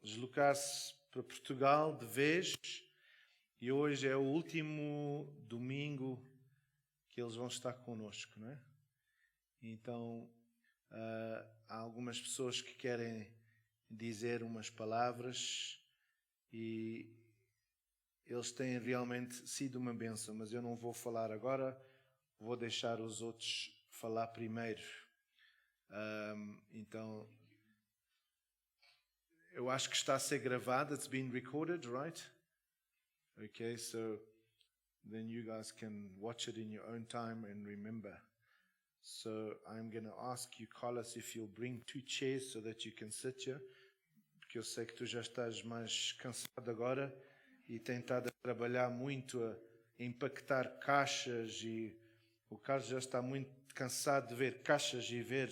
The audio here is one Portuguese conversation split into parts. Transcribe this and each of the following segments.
deslocar-se para Portugal de vez, e hoje é o último domingo que eles vão estar connosco, não é? Então, há algumas pessoas que querem dizer umas palavras e eles têm realmente sido uma bênção, mas eu não vou falar agora, vou deixar os outros falar primeiro. Então, eu acho que está a ser gravado, it's been recorded, right? Okay, so then you guys can watch it in your own time and remember. So I'm going to ask you, Carlos, if you'll bring 2 chairs so that you can sit here, porque eu sei que tu já estás mais cansado agora e tem estado a trabalhar muito a empaquetar caixas, e o Carlos já está muito cansado de ver caixas e ver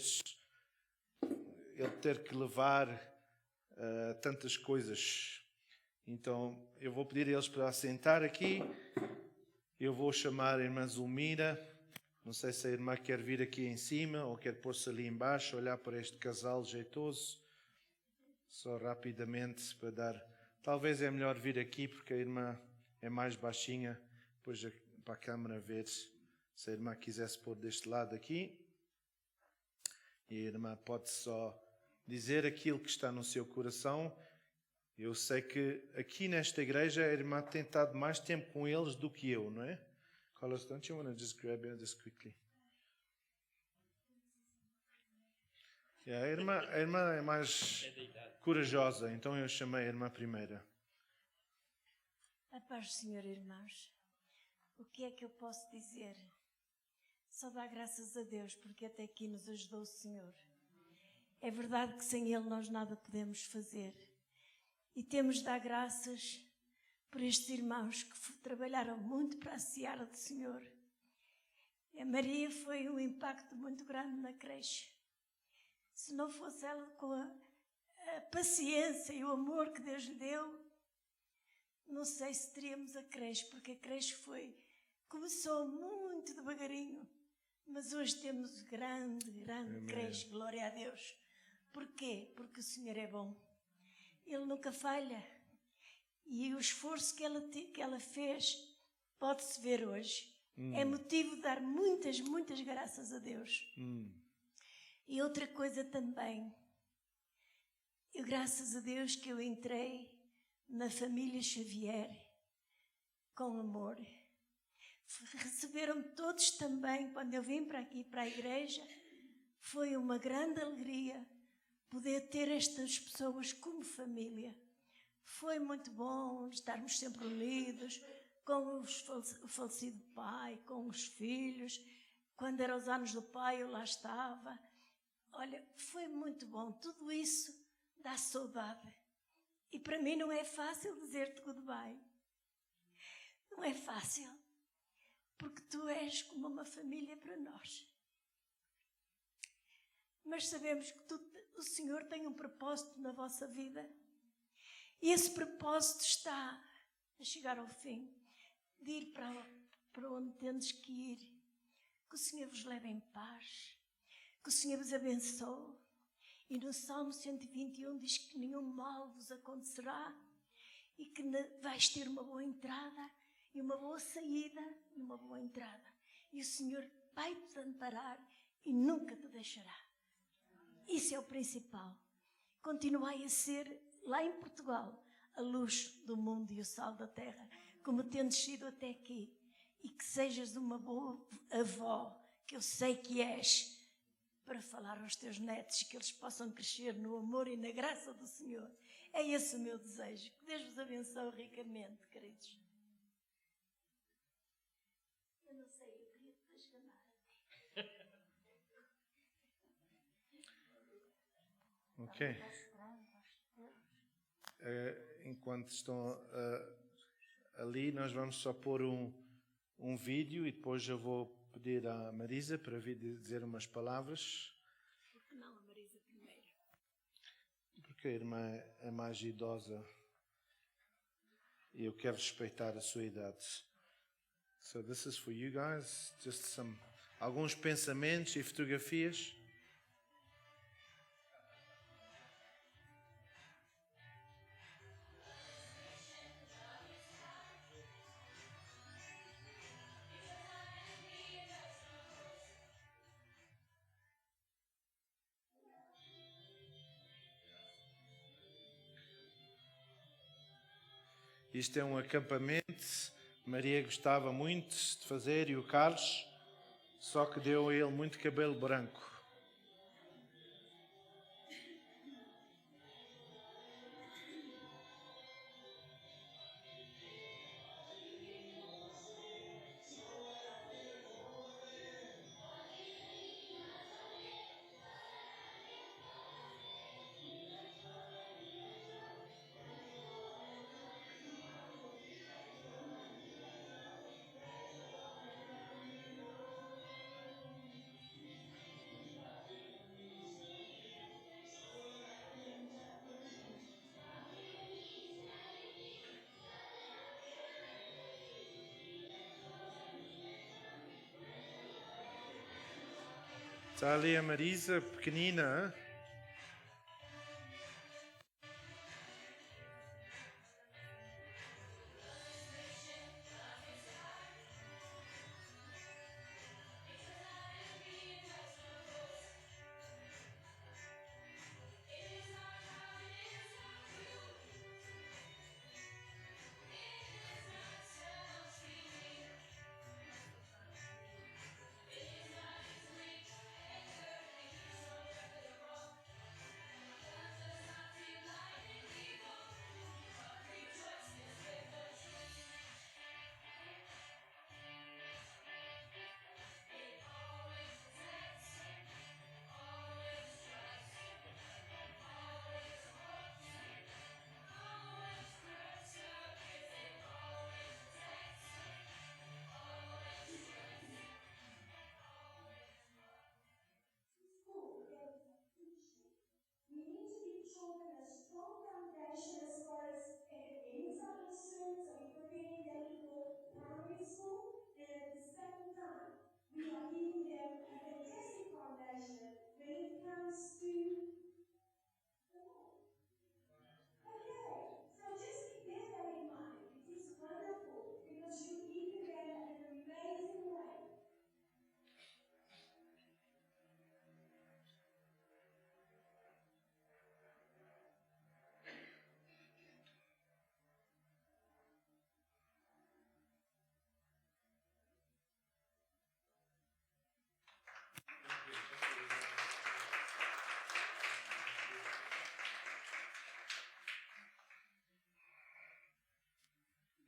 ele ter que levar tantas coisas. Então eu vou pedir a eles para assentar aqui. Eu vou chamar a irmã Zulmira. Não sei se a irmã quer vir aqui em cima ou quer pôr-se ali embaixo, olhar para este casal jeitoso. Só rapidamente para dar... Talvez é melhor vir aqui porque a irmã é mais baixinha. Depois para a câmara ver se a irmã quisesse pôr deste lado aqui. E a irmã pode só dizer aquilo que está no seu coração. Eu sei que aqui nesta igreja a irmã tem estado mais tempo com eles do que eu, não é? Carlos, don't you want to just grab it just quickly? Yeah, a irmã é mais corajosa, então eu chamei a irmã primeira. A paz do Senhor, irmãos. O que é que eu posso dizer? Só dar graças a Deus, porque até aqui nos ajudou o Senhor. É verdade que sem Ele nós nada podemos fazer. E temos de dar graças por estes irmãos que trabalharam muito para a seara do Senhor. A Maria foi um impacto muito grande na creche. Se não fosse ela com a paciência e o amor que Deus lhe deu, não sei se teríamos a creche, porque a creche começou muito devagarinho, mas hoje temos grande creche, glória a Deus. Porquê? Porque o Senhor é bom. Ele nunca falha. E o esforço que ela fez pode-se ver hoje. É motivo de dar muitas graças a Deus. E outra coisa também. Eu, graças a Deus, que eu entrei na família Xavier com amor. Receberam-me todos também quando eu vim para aqui, para a igreja. Foi uma grande alegria poder ter estas pessoas como família. Foi muito bom estarmos sempre unidos com o falecido pai, com os filhos. Quando eram os anos do pai, eu lá estava. Olha, foi muito bom. Tudo isso dá saudade. E para mim não é fácil dizer-te goodbye. Não é fácil. Porque tu és como uma família para nós. Mas sabemos que o Senhor tem um propósito na vossa vida. E esse propósito está a chegar ao fim. De ir para onde tendes que ir. Que o Senhor vos leve em paz. Que o Senhor vos abençoe. E no Salmo 121 diz que nenhum mal vos acontecerá. E que vais ter uma boa entrada e uma boa saída e uma boa entrada. E o Senhor vai-te amparar e nunca te deixará. Isso é o principal. Continuai a ser, lá em Portugal, a luz do mundo e o sal da terra, como tendes sido até aqui. E que sejas uma boa avó, que eu sei que és, para falar aos teus netos, que eles possam crescer no amor e na graça do Senhor. É esse o meu desejo. Que Deus vos abençoe ricamente, queridos. Eu não sei, eu queria te chamar. Ok. Enquanto estão ali, nós vamos só pôr um vídeo e depois eu vou pedir à Marisa para vir dizer umas palavras. Por que não a Marisa primeiro? Porque a irmã é mais idosa e eu quero respeitar a sua idade. So this is for you guys. Just alguns pensamentos e fotografias. Isto é um acampamento. Maria gostava muito de fazer e o Carlos, só que deu a ele muito cabelo branco. Está ali a Marisa, pequenina, hein? We need to give children a strong foundation as far as academics are concerned, so we're preparing them for primary school, and at the same time, we are giving them a fantastic foundation when it comes to the Lord. Okay, so just bear that in mind. It is wonderful because you're giving them an amazing way.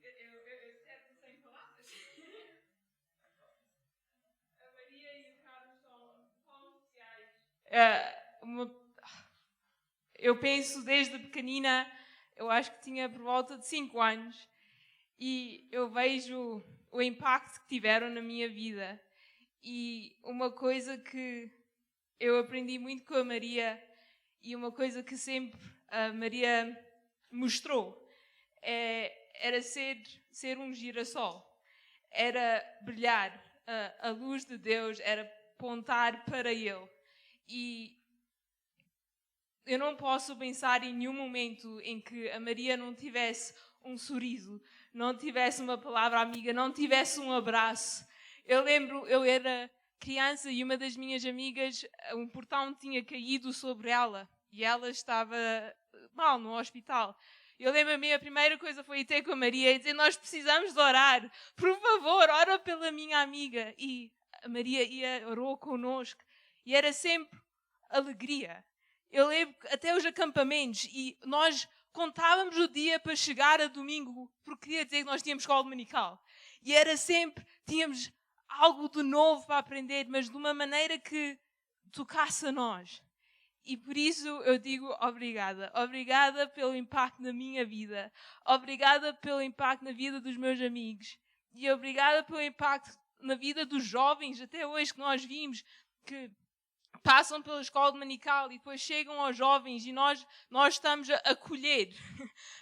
Eu certo sem palavras. A Maria e o Carlos são tão especiais. Eu penso desde pequenina, eu acho que tinha por volta de 5 anos, e eu vejo o impacto que tiveram na minha vida. E uma coisa que eu aprendi muito com a Maria, e uma coisa que sempre a Maria mostrou, era ser um girassol, era brilhar, a luz de Deus era apontar para Ele. E eu não posso pensar em nenhum momento em que a Maria não tivesse um sorriso, não tivesse uma palavra amiga, não tivesse um abraço. Eu lembro, eu era criança e uma das minhas amigas, um portão tinha caído sobre ela e ela estava mal no hospital. Eu lembro-me, a primeira coisa foi ir ter com a Maria e dizer: nós precisamos de orar, por favor, ora pela minha amiga. E a Maria orou connosco e era sempre alegria. Eu lembro até os acampamentos e nós contávamos o dia para chegar a domingo, porque queria dizer que nós tínhamos escola dominical. E era sempre, tínhamos algo de novo para aprender, mas de uma maneira que tocasse a nós. E por isso eu digo obrigada. Obrigada pelo impacto na minha vida. Obrigada pelo impacto na vida dos meus amigos. E obrigada pelo impacto na vida dos jovens, até hoje, que nós vimos que passam pela escola dominical e depois chegam aos jovens e nós estamos a colher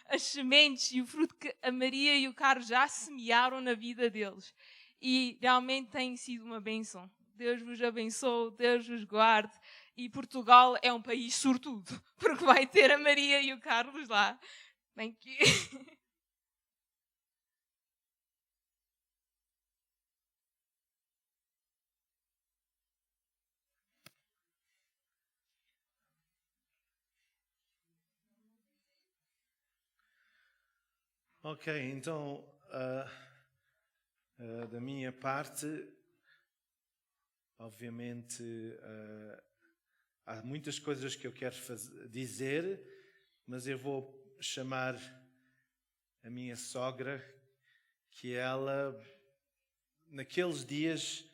as sementes e o fruto que a Maria e o Carlos já semearam na vida deles. E realmente tem sido uma bênção. Deus vos abençoe, Deus vos guarde. E Portugal é um país sortudo, porque vai ter a Maria e o Carlos lá. Thank you. Ok, então, da minha parte, obviamente, há muitas coisas que eu quero dizer, mas eu vou chamar a minha sogra, que ela, naqueles dias,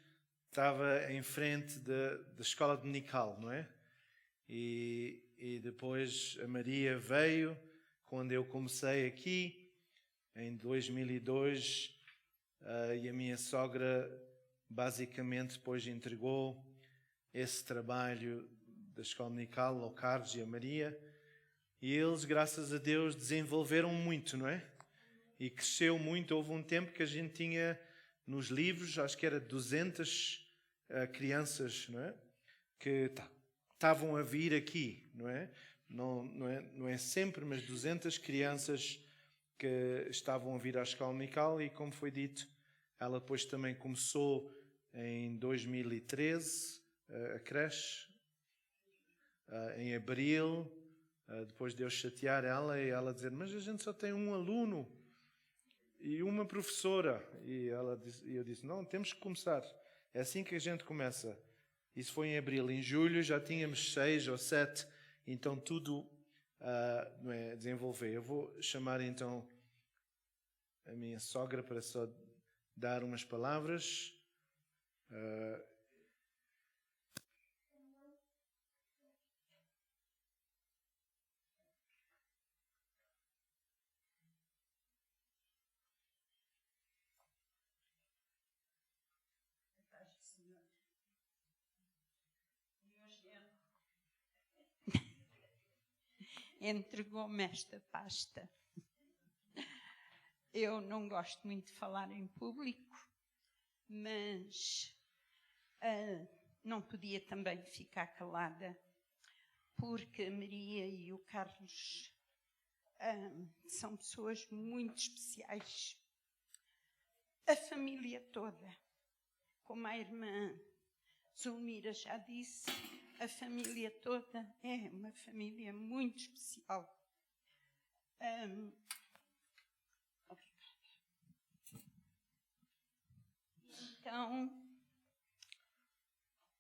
estava em frente da escola dominical, não é? E depois a Maria veio, quando eu comecei aqui, em 2002, e a minha sogra basicamente depois entregou esse trabalho da escola dominical ao Carlos e a Maria, e eles, graças a Deus, desenvolveram muito, não é? E cresceu muito. Houve um tempo que a gente tinha nos livros, acho que era 200 crianças, não é? Que estavam a vir aqui, não é? Não é sempre, mas 200 crianças que estavam a vir à escola dominical, e como foi dito, ela depois também começou em 2013 a creche, em abril, depois de eu chatear ela e ela dizer, mas a gente só tem um aluno e uma professora, e eu disse, não, temos que começar, é assim que a gente começa. Isso foi em abril. Em julho já tínhamos 6 ou 7, então tudo não é, desenvolver. Eu vou chamar então a minha sogra para só dar umas palavras. Entregou-me esta pasta. Eu não gosto muito de falar em público, mas não podia também ficar calada, porque a Maria e o Carlos são pessoas muito especiais. A família toda, como a irmã Zulmira já disse, a família toda é uma família muito especial. Então,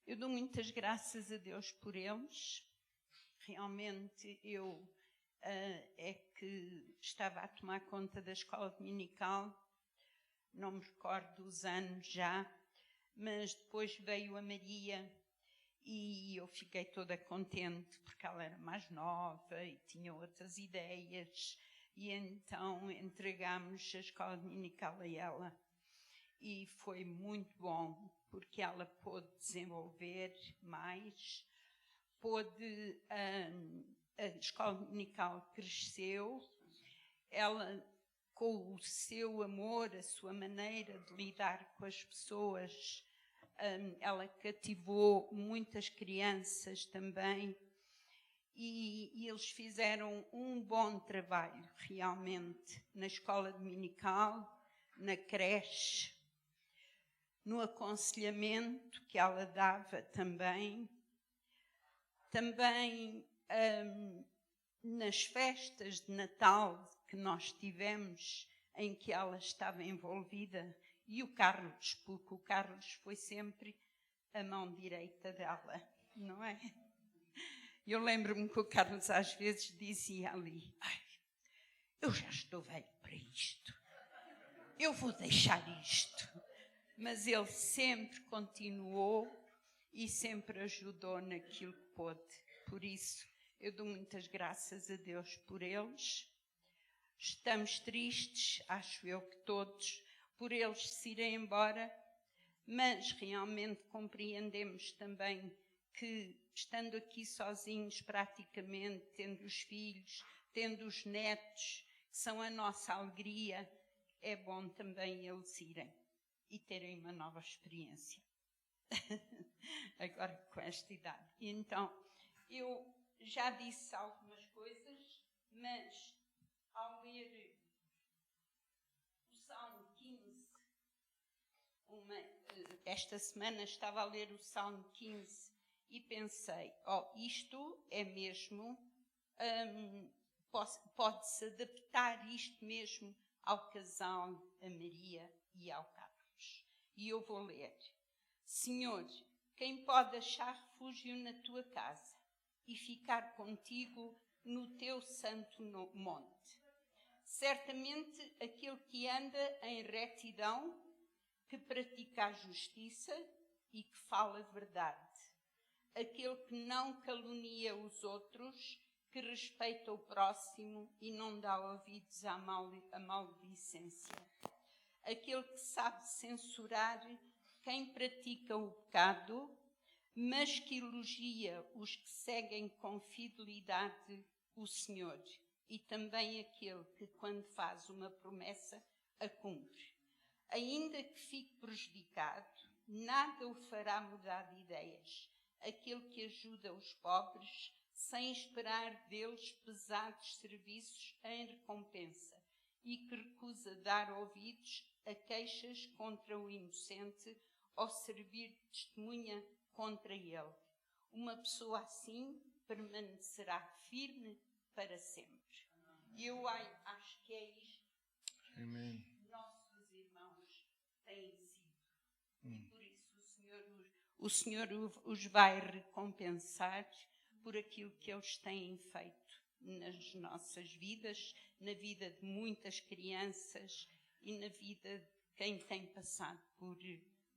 eu dou muitas graças a Deus por eles. Realmente, eu é que estava a tomar conta da escola dominical, não me recordo os anos já, mas depois veio a Maria e eu fiquei toda contente porque ela era mais nova e tinha outras ideias, e então entregámos a escola dominical a ela. E foi muito bom, porque ela pôde desenvolver mais, a escola dominical cresceu, ela, com o seu amor, a sua maneira de lidar com as pessoas, ela cativou muitas crianças também, e eles fizeram um bom trabalho, realmente, na escola dominical, na creche, no aconselhamento que ela dava também nas festas de Natal que nós tivemos, em que ela estava envolvida, e o Carlos, porque o Carlos foi sempre a mão direita dela, não é? Eu lembro-me que o Carlos às vezes dizia ali, eu já estou velho para isto, eu vou deixar isto. Mas ele sempre continuou e sempre ajudou naquilo que pôde. Por isso, eu dou muitas graças a Deus por eles. Estamos tristes, acho eu que todos, por eles se irem embora, mas realmente compreendemos também que, estando aqui sozinhos praticamente, tendo os filhos, tendo os netos, que são a nossa alegria, é bom também eles irem e terem uma nova experiência. Agora com esta idade. Então, eu já disse algumas coisas, mas ao ler o Salmo 15, esta semana estava a ler o Salmo 15 e pensei, isto é mesmo, pode-se adaptar isto mesmo ao casal, a Maria e ao Carlos. E eu vou ler. Senhor, quem pode achar refúgio na tua casa e ficar contigo no teu santo monte? Certamente aquele que anda em retidão, que pratica a justiça e que fala a verdade. Aquele que não calunia os outros, que respeita o próximo e não dá ouvidos à maldicência. Aquele que sabe censurar quem pratica o pecado, mas que elogia os que seguem com fidelidade o Senhor, e também aquele que, quando faz uma promessa, a cumpre. Ainda que fique prejudicado, nada o fará mudar de ideias. Aquele que ajuda os pobres, sem esperar deles pesados serviços em recompensa, e que recusa dar ouvidos a queixas contra o inocente ou servir de testemunha contra ele. Uma pessoa assim permanecerá firme para sempre. Eu acho que é isto Amém. que os nossos irmãos têm sido. E por isso o Senhor os vai recompensar por aquilo que eles têm feito nas nossas vidas, na vida de muitas crianças e na vida de quem tem passado por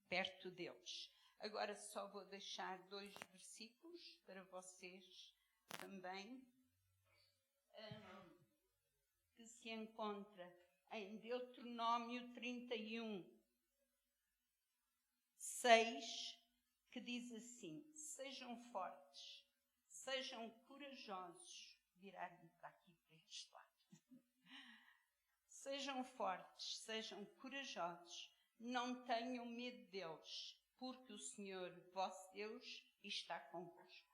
perto deles. Agora só vou deixar 2 versículos para vocês também, que se encontra em Deuteronômio 31, 6, que diz assim: sejam fortes, sejam corajosos, virar-me para aqui, para este lado. Sejam fortes, sejam corajosos, não tenham medo deles, porque o Senhor, vosso Deus, está convosco.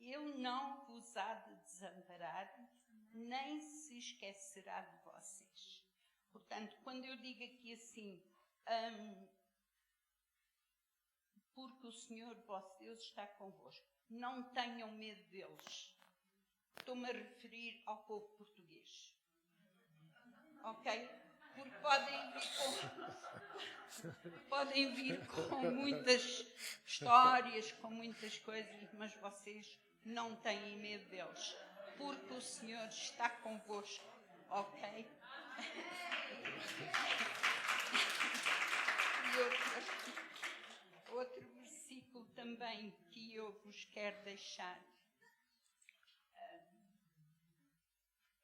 Ele não vos há de desamparar, nem se esquecerá de vocês. Portanto, quando eu digo aqui assim, porque o Senhor, vosso Deus, está convosco, não tenham medo deles. Estou-me a referir ao povo português. Ok? Porque podem vir com muitas histórias, com muitas coisas, mas vocês não têm medo deles, porque o Senhor está convosco, ok? E outro versículo também que eu vos quero deixar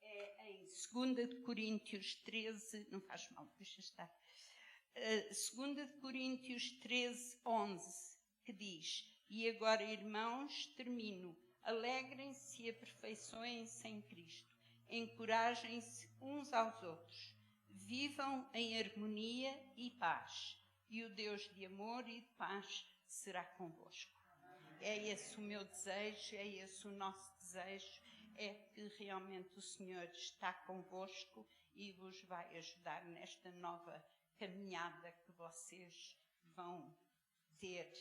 é em 2 Coríntios 13, não faz mal, deixa estar. 2 Coríntios 13, 11, que diz: e agora, irmãos, termino. Alegrem-se e aperfeiçoem-se em Cristo. Encorajem-se uns aos outros. Vivam em harmonia e paz. E o Deus de amor e de paz será convosco. É esse o meu desejo, é esse o nosso desejo, é que realmente o Senhor está convosco e vos vai ajudar nesta nova caminhada que vocês vão ter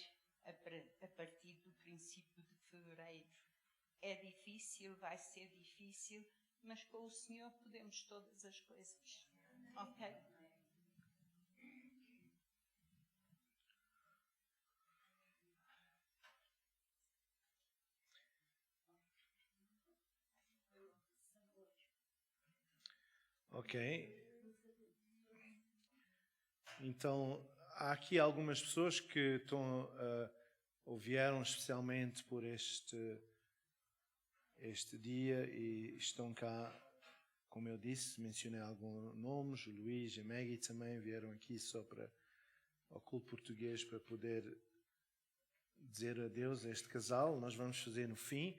a partir do princípio de fevereiro. É difícil, vai ser difícil, mas com o Senhor podemos todas as coisas. Ok? Ok. Então, há aqui algumas pessoas que estão, ou vieram especialmente por este dia e estão cá, como eu disse, mencionei alguns nomes, o Luís e a Maggie também vieram aqui só para ao culto português para poder dizer adeus a este casal. Nós vamos fazer no fim.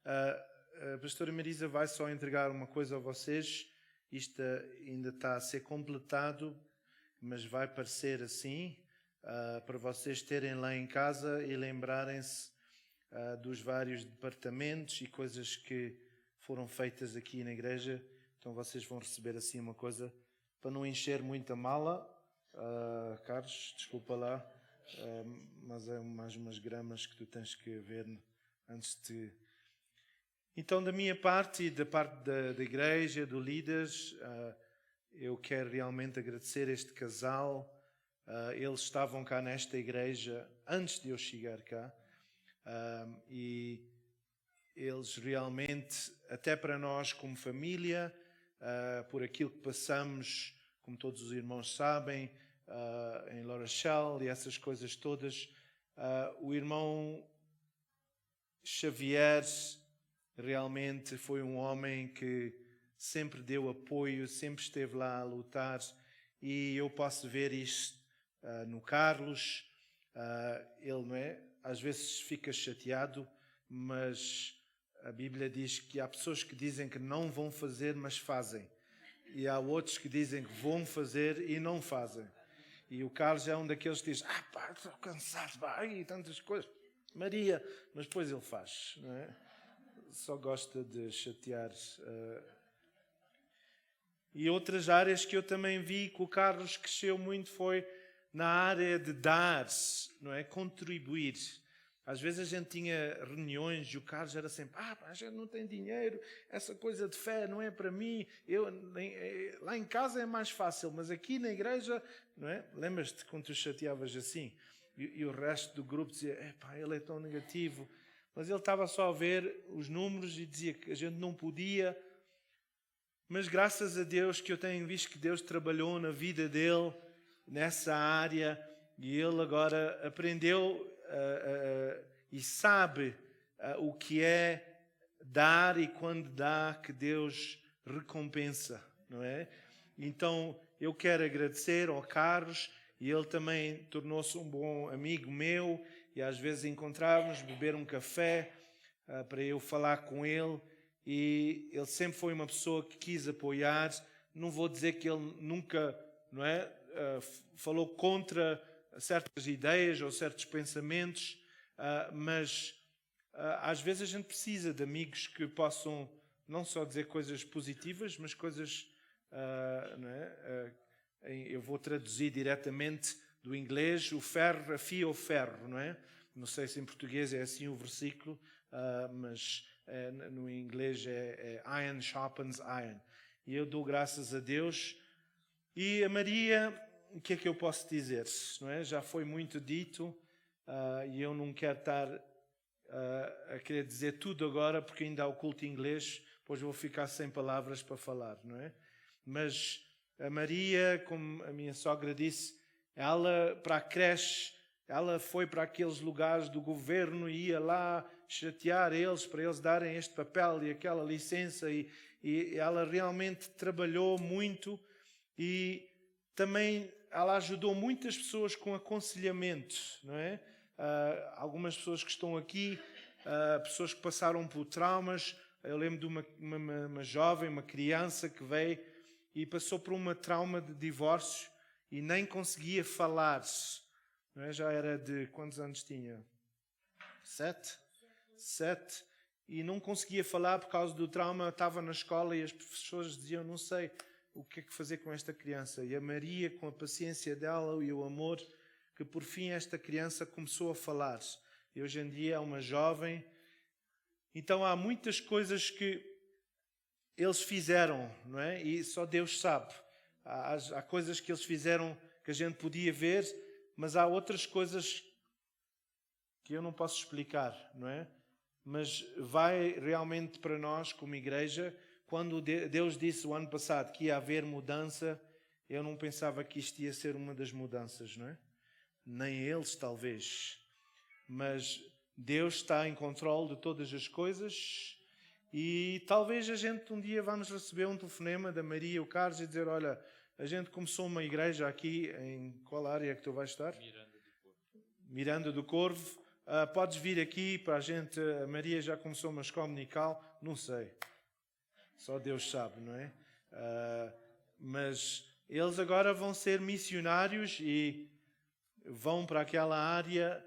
A pastora Marisa vai só entregar uma coisa a vocês. Isto ainda está a ser completado, mas vai parecer assim, para vocês terem lá em casa e lembrarem-se dos vários departamentos e coisas que foram feitas aqui na igreja. Então vocês vão receber assim uma coisa para não encher muita mala. Carlos, desculpa lá, mas é mais umas gramas que tu tens que ver antes de Então, da minha parte e da parte da igreja, do líderes, eu quero realmente agradecer este casal. Eles estavam cá nesta igreja antes de eu chegar cá. E eles realmente, até para nós como família, por aquilo que passamos, como todos os irmãos sabem, em La Rochelle e essas coisas todas, o irmão Xavier realmente foi um homem que sempre deu apoio, sempre esteve lá a lutar, e eu posso ver isto no Carlos. Ele, não é? Às vezes fica chateado, mas a Bíblia diz que há pessoas que dizem que não vão fazer, mas fazem. E há outros que dizem que vão fazer e não fazem. E o Carlos é um daqueles que diz: pá, estou cansado, pá, e tantas coisas. Maria, mas depois ele faz, não é? Só gosta de chatear. E outras áreas que eu também vi que o Carlos cresceu muito foi na área de dar, não é? Contribuir. Às vezes a gente tinha reuniões e o Carlos era sempre: a gente não tem dinheiro, essa coisa de fé não é para mim, lá em casa é mais fácil, mas aqui na igreja, não é? Lembras-te quando tu chateavas assim? E o resto do grupo dizia: ele é tão negativo. Mas ele estava só a ver os números e dizia que a gente não podia. Mas graças a Deus que eu tenho visto que Deus trabalhou na vida dele, nessa área, e ele agora aprendeu e sabe o que é dar, e quando dá que Deus recompensa, não é? Então eu quero agradecer ao Carlos, e ele também tornou-se um bom amigo meu, e às vezes encontrávamos, beber um café para eu falar com ele, e ele sempre foi uma pessoa que quis apoiar. Não vou dizer que ele nunca, não é, falou contra certas ideias ou certos pensamentos, mas às vezes a gente precisa de amigos que possam não só dizer coisas positivas, mas coisas, não é? Eu vou traduzir diretamente do inglês: o ferro afia o ferro, não é? Não sei se em português é assim o versículo, mas no inglês é iron sharpens iron. E eu dou graças a Deus. E a Maria, o que é que eu posso dizer? Não é? Já foi muito dito, e eu não quero estar a querer dizer tudo agora, porque ainda há o culto em inglês, depois vou ficar sem palavras para falar, não é? Mas a Maria, como a minha sogra disse, ela para a creche, ela foi para aqueles lugares do governo e ia lá chatear eles para eles darem este papel e aquela licença, e ela realmente trabalhou muito, e também ela ajudou muitas pessoas com aconselhamento, não é? Algumas pessoas que estão aqui, pessoas que passaram por traumas. Eu lembro de uma jovem, uma criança que veio e passou por uma trauma de divórcio e nem conseguia falar, não é? Já era de quantos anos tinha? 7, e não conseguia falar por causa do trauma. Estava na escola e as professoras diziam: não sei o que é que fazer com esta criança. E a Maria, com a paciência dela e o amor, que por fim esta criança começou a falar, e hoje em dia é uma jovem. Então há muitas coisas que eles fizeram, não é? E só Deus sabe. Há coisas que eles fizeram que a gente podia ver, mas há outras coisas que eu não posso explicar, não é? Mas vai realmente para nós como igreja. Quando Deus disse o ano passado que ia haver mudança, eu não pensava que isto ia ser uma das mudanças, não é? Nem eles talvez, mas Deus está em controle de todas as coisas. E talvez a gente um dia vamos receber um telefonema da Maria e o Carlos e dizer: olha, a gente começou uma igreja aqui, em qual área que tu vais estar? Miranda do Corvo. Podes vir aqui para a gente. A Maria já começou uma escola dominical. Não sei, só Deus sabe, não é? Mas eles agora vão ser missionários e vão para aquela área,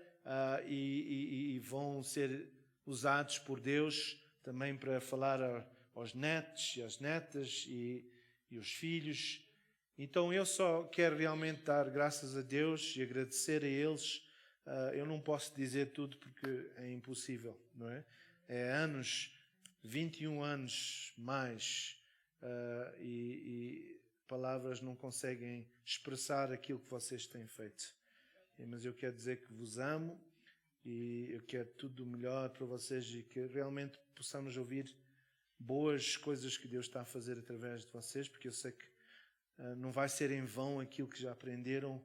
e vão ser usados por Deus também para falar aos netos e às netas e os filhos. Então eu só quero realmente dar graças a Deus e agradecer a eles. Eu não posso dizer tudo porque é impossível, não é? É anos 21 anos mais e palavras não conseguem expressar aquilo que vocês têm feito. Mas eu quero dizer que vos amo e eu quero tudo o melhor para vocês e que realmente possamos ouvir boas coisas que Deus está a fazer através de vocês, porque eu sei que não vai ser em vão aquilo que já aprenderam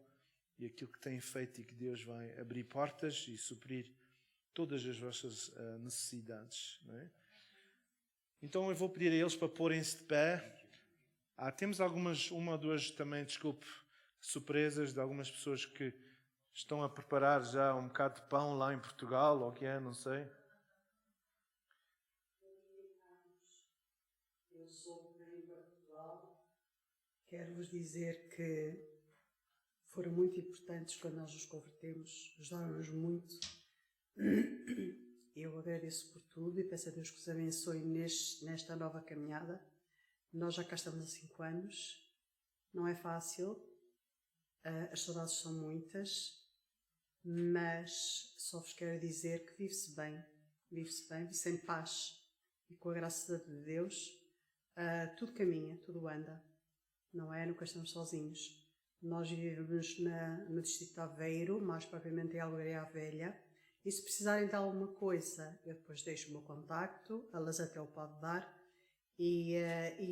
e aquilo que têm feito, e que Deus vai abrir portas e suprir todas as vossas necessidades. Não é? Então eu vou pedir a eles para porem-se de pé. Temos uma ou duas também, desculpe, surpresas de algumas pessoas que estão a preparar já um bocado de pão lá em Portugal, ou o que é, não sei. Eu sou de Portugal. Quero vos dizer que foram muito importantes quando nós nos convertemos, ajudaram-nos muito. Eu agradeço por tudo e peço a Deus que os abençoe nesta nova caminhada. Nós já cá estamos há 5 anos, não é fácil, as saudades são muitas, mas só vos quero dizer que vive-se bem, vive-se em paz, e com a graça de Deus tudo caminha, tudo anda, não é? Nunca estamos sozinhos. Nós vivemos no distrito de Aveiro, mais propriamente em Algaria Velha, e se precisarem de alguma coisa, eu depois deixo o meu contacto, a Lazatel pode dar, e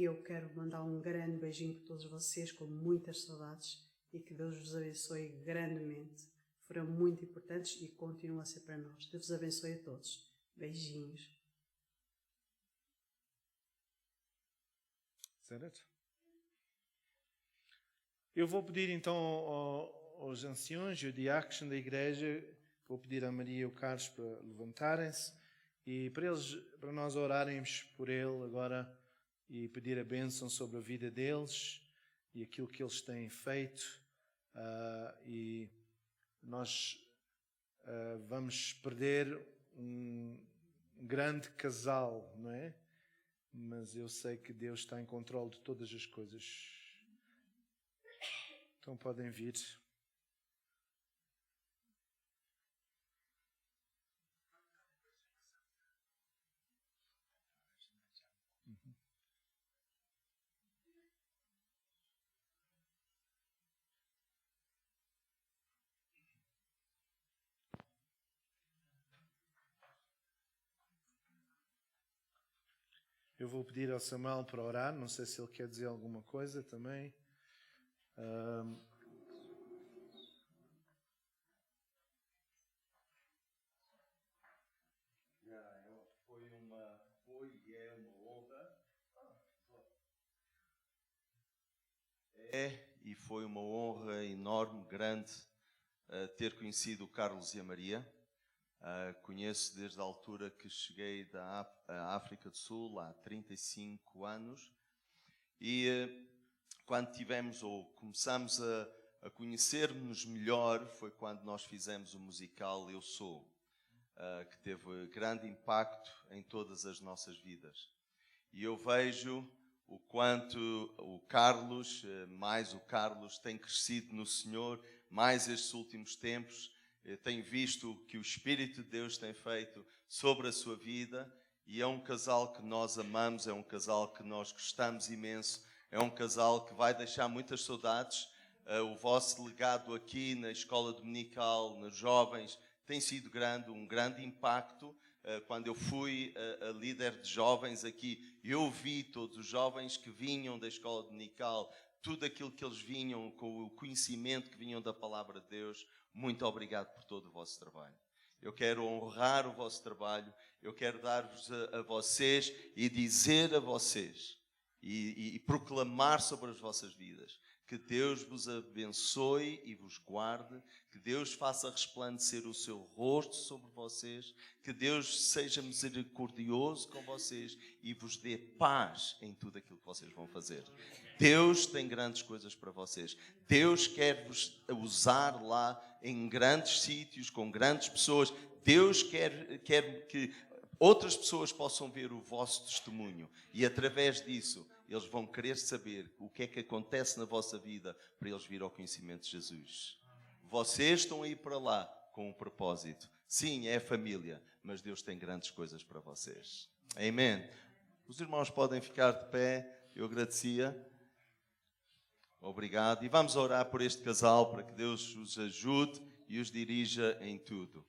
eu quero mandar um grande beijinho para todos vocês, com muitas saudades, e que Deus vos abençoe grandemente. Foram muito importantes e continuam a ser para nós. Deus vos abençoe a todos. Beijinhos. Certo? Eu vou pedir então aos anciões e ao diácono da igreja, vou pedir a Maria e ao Carlos para levantarem-se e para nós orarmos por ele agora e pedir a bênção sobre a vida deles e aquilo que eles têm feito. E nós vamos perder um grande casal, não é? Mas eu sei que Deus está em controle de todas as coisas. Então podem vir. Eu vou pedir ao Samuel para orar, não sei se ele quer dizer alguma coisa também. Foi e é uma honra. E foi uma honra enorme, grande, ter conhecido o Carlos e a Maria. Conheço desde a altura que cheguei da África do Sul, há 35 anos, e quando tivemos ou começamos a conhecer-nos melhor foi quando nós fizemos o musical Eu Sou, que teve grande impacto em todas as nossas vidas. E eu vejo o quanto o Carlos tem crescido no Senhor, mais estes últimos tempos. Eu tenho visto o que o Espírito de Deus tem feito sobre a sua vida, e é um casal que nós amamos, é um casal que nós gostamos imenso, é um casal que vai deixar muitas saudades. O vosso legado aqui na escola dominical, nos jovens, tem sido grande, um grande impacto. Quando eu fui a líder de jovens aqui, eu vi todos os jovens que vinham da escola dominical, tudo aquilo que eles vinham, com o conhecimento que vinham da palavra de Deus. Muito obrigado por todo o vosso trabalho. Eu quero honrar o vosso trabalho, eu quero dar-vos a vocês e dizer a vocês e proclamar sobre as vossas vidas que Deus vos abençoe e vos guarde, que Deus faça resplandecer o seu rosto sobre vocês, que Deus seja misericordioso com vocês e vos dê paz em tudo aquilo que vocês vão fazer. Deus tem grandes coisas para vocês. Deus quer vos usar lá em grandes sítios, com grandes pessoas. Deus quer que outras pessoas possam ver o vosso testemunho e através disso eles vão querer saber o que é que acontece na vossa vida para eles vir ao conhecimento de Jesus. Vocês estão aí para lá com um propósito. Sim, é a família, mas Deus tem grandes coisas para vocês. Amém. Os irmãos podem ficar de pé, eu agradecia. Obrigado. E vamos orar por este casal para que Deus os ajude e os dirija em tudo.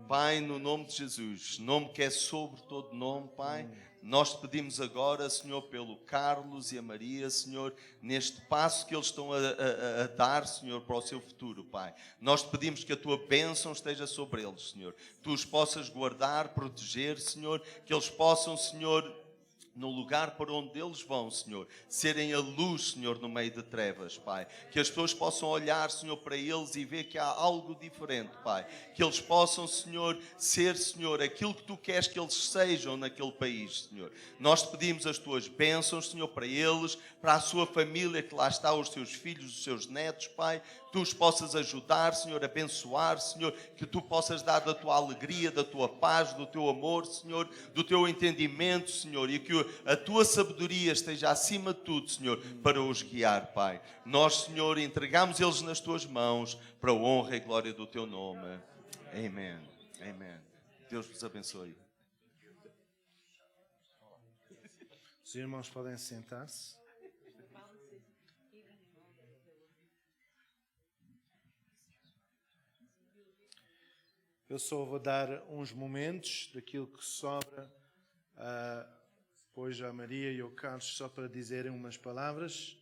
Pai, no nome de Jesus, nome que é sobre todo nome, Pai, nós te pedimos agora, Senhor, pelo Carlos e a Maria, Senhor, neste passo que eles estão a dar, Senhor, para o seu futuro, Pai. Nós te pedimos que a tua bênção esteja sobre eles, Senhor. Que tu os possas guardar, proteger, Senhor, que eles possam, Senhor, no lugar para onde eles vão, Senhor, serem a luz, Senhor, no meio de trevas, Pai. Que as pessoas possam olhar, Senhor, para eles e ver que há algo diferente, Pai. Que eles possam, Senhor, ser, Senhor, aquilo que tu queres que eles sejam naquele país, Senhor. Nós te pedimos as tuas bênçãos, Senhor, para eles, para a sua família que lá está, os seus filhos, os seus netos, Pai. Tu os possas ajudar, Senhor, abençoar, Senhor, que tu possas dar da tua alegria, da tua paz, do teu amor, Senhor, do teu entendimento, Senhor, e que a tua sabedoria esteja acima de tudo, Senhor, para os guiar, Pai. Nós, Senhor, entregamos eles nas tuas mãos para a honra e glória do teu nome. Amém. Amém. Deus vos abençoe. Os irmãos podem sentar-se. Eu só vou dar uns momentos daquilo que sobra, depois a Maria e o Carlos, só para dizerem umas palavras.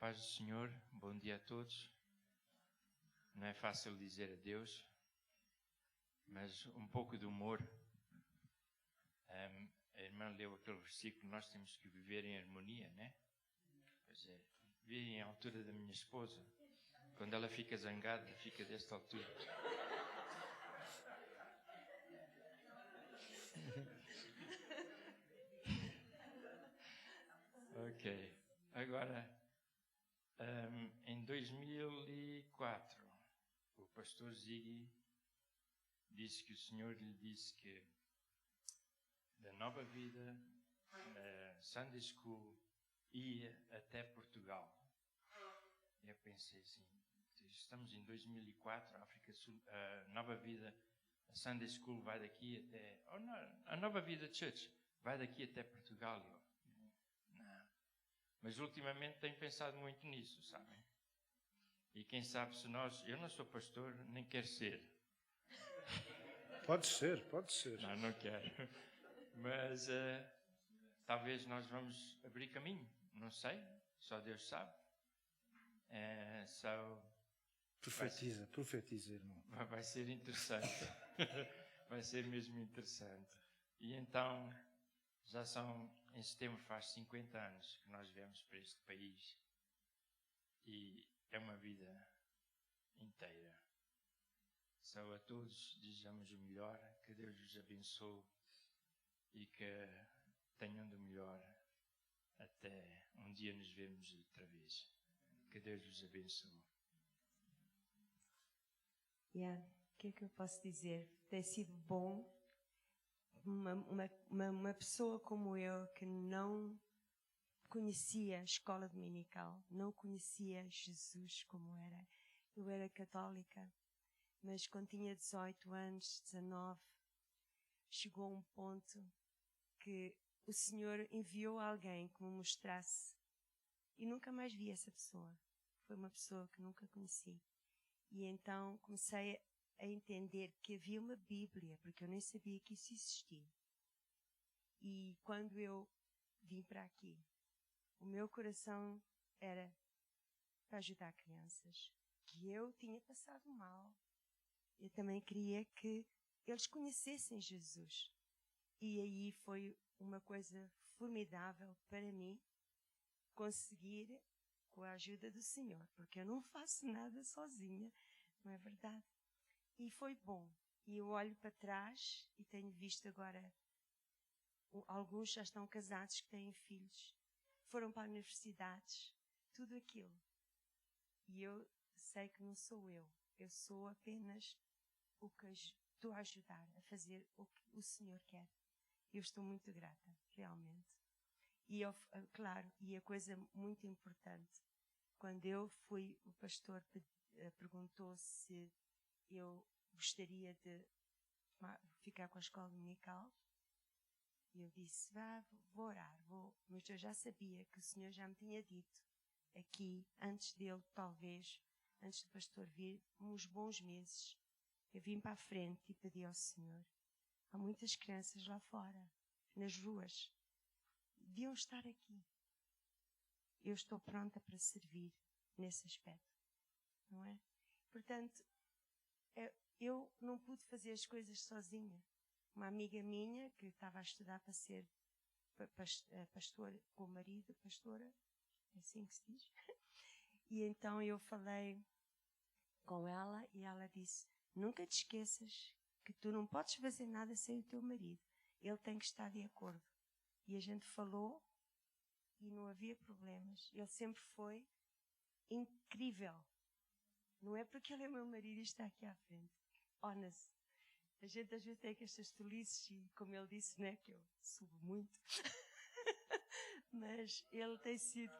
Paz do Senhor, bom dia a todos. Não é fácil dizer adeus, mas um pouco de humor. A irmã leu aquele versículo, nós temos que viver em harmonia, né? Pois é, vivi em altura da minha esposa. Quando ela fica zangada, fica desta altura. Ok, agora... em 2004, o pastor Ziggy disse que o Senhor lhe disse que da Nova Vida, Sunday School, ia até Portugal. E eu pensei assim, estamos em 2004, a África Sul, a Nova Vida, a Sunday School vai daqui até... Oh, não, a Nova Vida Church vai daqui até Portugal. Mas ultimamente tenho pensado muito nisso, sabem? E quem sabe se nós... Eu não sou pastor, nem quero ser. Pode ser, pode ser. Não, não quero. Mas talvez nós vamos abrir caminho. Não sei, só Deus sabe. Profetiza, irmão. Vai ser interessante. Vai ser mesmo interessante. E então... Já em setembro faz 50 anos que nós viemos para este país e é uma vida inteira. Só a todos desejamos o melhor, que Deus os abençoe e que tenham do melhor até um dia nos vermos outra vez. Que Deus os abençoe. O que é que eu posso dizer? Tem sido bom. Uma pessoa como eu que não conhecia a escola dominical, não conhecia Jesus como era. Eu era católica, mas quando tinha 18 anos, 19, chegou a um ponto que o Senhor enviou alguém que me mostrasse e nunca mais vi essa pessoa. Foi uma pessoa que nunca conheci. E então comecei a entender que havia uma Bíblia, porque eu nem sabia que isso existia. E quando eu vim para aqui, o meu coração era para ajudar crianças, que eu tinha passado mal. Eu também queria que eles conhecessem Jesus. E aí foi uma coisa formidável para mim conseguir, com a ajuda do Senhor, porque eu não faço nada sozinha, não é verdade? E foi bom. E eu olho para trás e tenho visto agora, alguns já estão casados que têm filhos, foram para universidades, tudo aquilo. E eu sei que não sou eu. Eu sou apenas o que estou a ajudar a fazer o que o Senhor quer. Eu estou muito grata, realmente. E claro, e a coisa muito importante, quando eu fui, o pastor perguntou se eu gostaria de ficar com a escola dominical. E eu disse, vou orar, mas eu já sabia que o Senhor já me tinha dito aqui, antes dele, talvez, antes do pastor vir, uns bons meses, eu vim para a frente e pedi ao Senhor. Há muitas crianças lá fora, nas ruas, deviam estar aqui. Eu estou pronta para servir nesse aspecto, não é? Portanto, eu não pude fazer as coisas sozinha. Uma amiga minha, que estava a estudar para ser pastora, com o marido, pastora, é assim que se diz. E então eu falei com ela e ela disse, nunca te esqueças que tu não podes fazer nada sem o teu marido. Ele tem que estar de acordo. E a gente falou e não havia problemas. Ele sempre foi incrível. Não é porque ele é meu marido e está aqui à frente. Honest. A gente às vezes tem estas tolices e, como ele disse, né, que eu subo muito. Mas ele tem sido...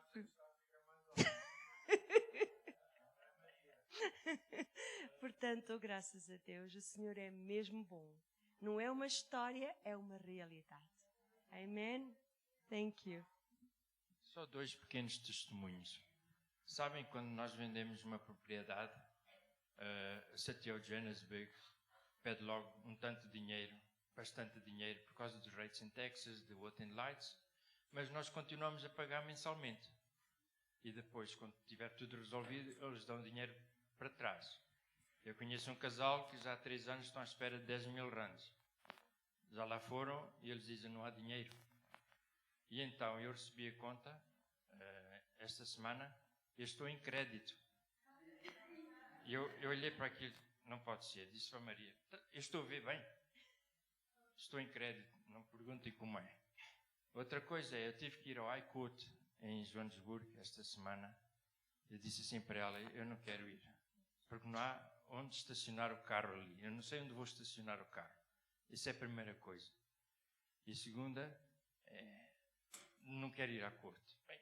Portanto, graças a Deus, o Senhor é mesmo bom. Não é uma história, é uma realidade. Amen? Thank you. Só 2 pequenos testemunhos. Sabem quando nós vendemos uma propriedade, Satya Johannesburg pede logo um tanto de dinheiro, bastante dinheiro, por causa dos rates em Texas, de Water and Lights, mas nós continuamos a pagar mensalmente. E depois, quando tiver tudo resolvido, eles dão dinheiro para trás. Eu conheço um casal que já há 3 anos estão à espera de 10 mil rands. Já lá foram e eles dizem não há dinheiro. E então eu recebi a conta esta semana e estou em crédito. E eu olhei para aquilo, não pode ser, disse a Maria, eu estou a ver bem. Estou em crédito, não perguntem como é. Outra coisa é, eu tive que ir ao High Court em Joanesburgo esta semana. Eu disse assim para ela, eu não quero ir, porque não há onde estacionar o carro ali. Eu não sei onde vou estacionar o carro. Isso é a primeira coisa. E a segunda, não quero ir à corte. Bem,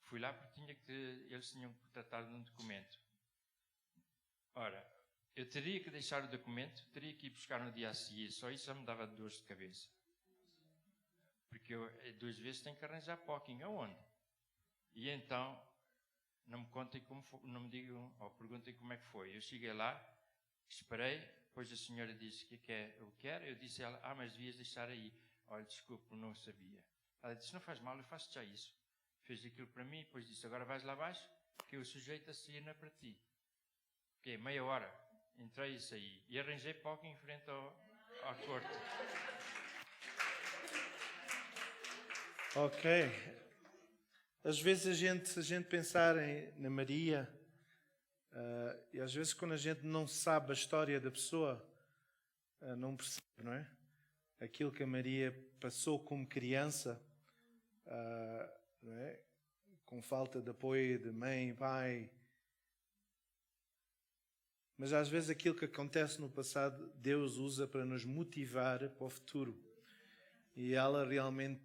fui lá porque eles tinham que tratar de um documento. Ora, eu teria que deixar o documento, teria que ir buscar no dia a seguir, só isso já me dava dores de cabeça. Porque eu 2 vezes tenho que arranjar parking, aonde? E então, não me contem como foi, não me digam, ou perguntem como é que foi. Eu cheguei lá, esperei, depois a senhora disse, o que é eu quero? Eu disse a ela, mas devias deixar aí. Olha, desculpe, não sabia. Ela disse, não faz mal, eu faço já isso. Fez aquilo para mim, depois disse, agora vais lá abaixo, que eu sujeito a cena para ti. Ok, meia hora, entrei e saí. E arranjei parking em frente à corte. Ok. Às vezes a gente pensar na Maria, e às vezes quando a gente não sabe a história da pessoa, não percebe, não é? Aquilo que a Maria passou como criança, não é? Com falta de apoio de mãe e pai. Mas às vezes aquilo que acontece no passado, Deus usa para nos motivar para o futuro. E ela realmente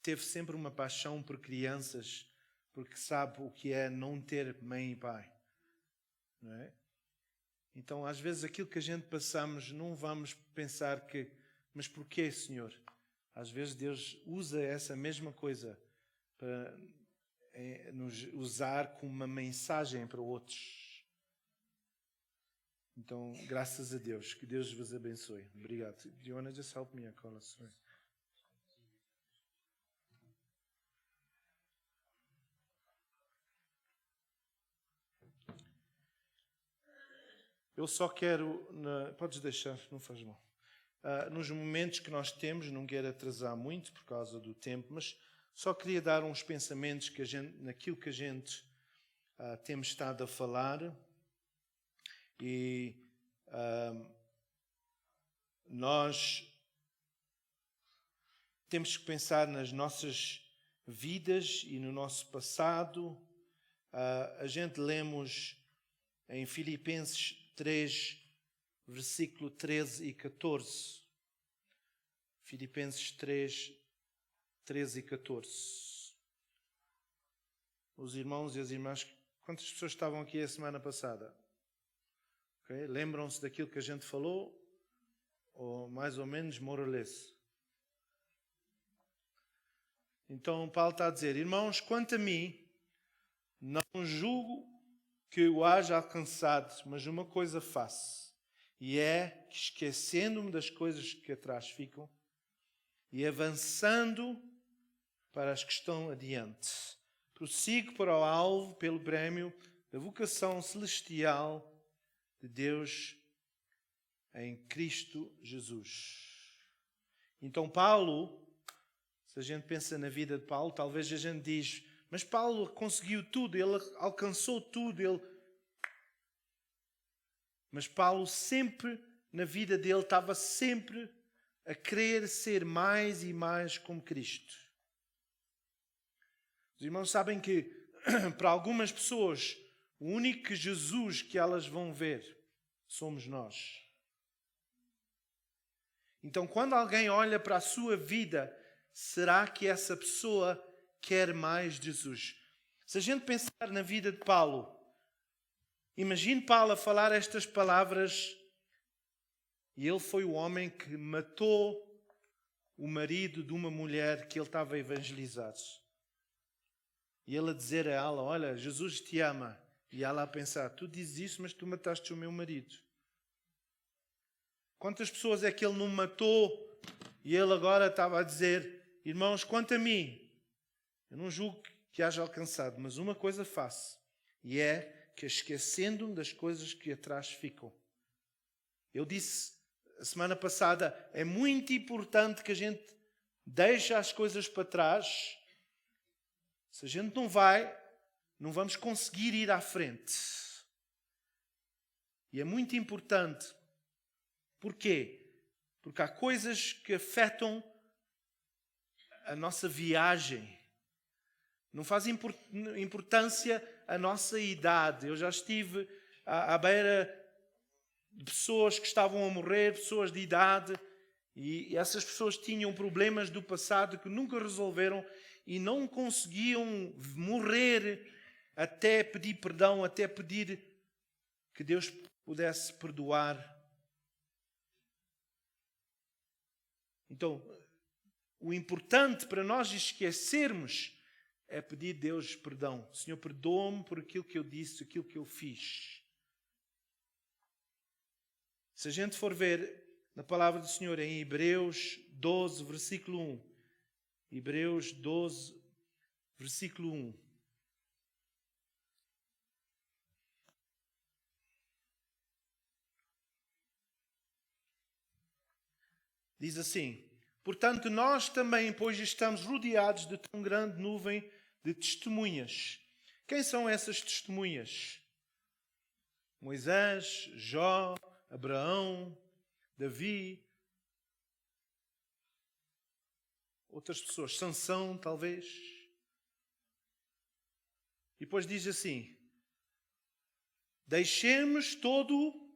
teve sempre uma paixão por crianças, porque sabe o que é não ter mãe e pai. Não é? Então, às vezes, aquilo que a gente passamos, não vamos pensar que, mas porquê, Senhor? Às vezes, Deus usa essa mesma coisa para nos usar como uma mensagem para outros. Então, graças a Deus. Que Deus vos abençoe. Obrigado. Do you want to just help me, Akola? Sorry. Eu só quero... Podes deixar, não faz mal. Nos momentos que nós temos, não quero atrasar muito por causa do tempo, mas só queria dar uns pensamentos que naquilo que a gente temos estado a falar. E nós temos que pensar nas nossas vidas e no nosso passado. A gente lemos em Filipenses 3, versículo 13 e 14. Filipenses 3, 13 e 14. Os irmãos e as irmãs, quantas pessoas estavam aqui a semana passada? Okay? Lembram-se daquilo que a gente falou? Ou mais ou menos, more or less? Então Paulo está a dizer: irmãos, quanto a mim, não julgo que o haja alcançado, mas uma coisa faço, e é que, esquecendo-me das coisas que atrás ficam e avançando para as que estão adiante, prossigo para o alvo pelo prémio da vocação celestial de Deus em Cristo Jesus. Então Paulo, se a gente pensa na vida de Paulo, talvez a gente diz: mas Paulo conseguiu tudo, ele alcançou tudo. Mas Paulo sempre, na vida dele, estava sempre a querer ser mais e mais como Cristo. Os irmãos sabem que, para algumas pessoas, o único Jesus que elas vão ver somos nós. Então, quando alguém olha para a sua vida, será que essa pessoa quer mais Jesus? Se a gente pensar na vida de Paulo, imagine Paulo a falar estas palavras, e ele foi o homem que matou o marido de uma mulher que ele estava a evangelizar. E ele a dizer a ela: olha, Jesus te ama. E ela a pensar: tu dizes isso, mas tu mataste o meu marido. Quantas pessoas é que ele não matou? E ele agora estava a dizer: irmãos, quanto a mim, eu não julgo que haja alcançado, mas uma coisa faço, e é que, esquecendo-me das coisas que atrás ficam. Eu disse a semana passada, é muito importante que a gente deixe as coisas para trás. Se a gente não vamos conseguir ir à frente. E é muito importante. Porquê? Porque há coisas que afetam a nossa viagem. Não faz importância a nossa idade. Eu já estive à beira de pessoas que estavam a morrer, pessoas de idade, e essas pessoas tinham problemas do passado que nunca resolveram e não conseguiam morrer até pedir perdão, até pedir que Deus pudesse perdoar. Então, o importante para nós esquecermos é pedir a Deus perdão. Senhor, perdoa-me por aquilo que eu disse, aquilo que eu fiz. Se a gente for ver na palavra do Senhor em Hebreus 12, versículo 1. Hebreus 12, versículo 1. Diz assim: portanto, nós também, pois estamos rodeados de tão grande nuvem de testemunhas. Quem são essas testemunhas? Moisés, Jó, Abraão, Davi, outras pessoas, Sansão, talvez. E depois diz assim: deixemos todo o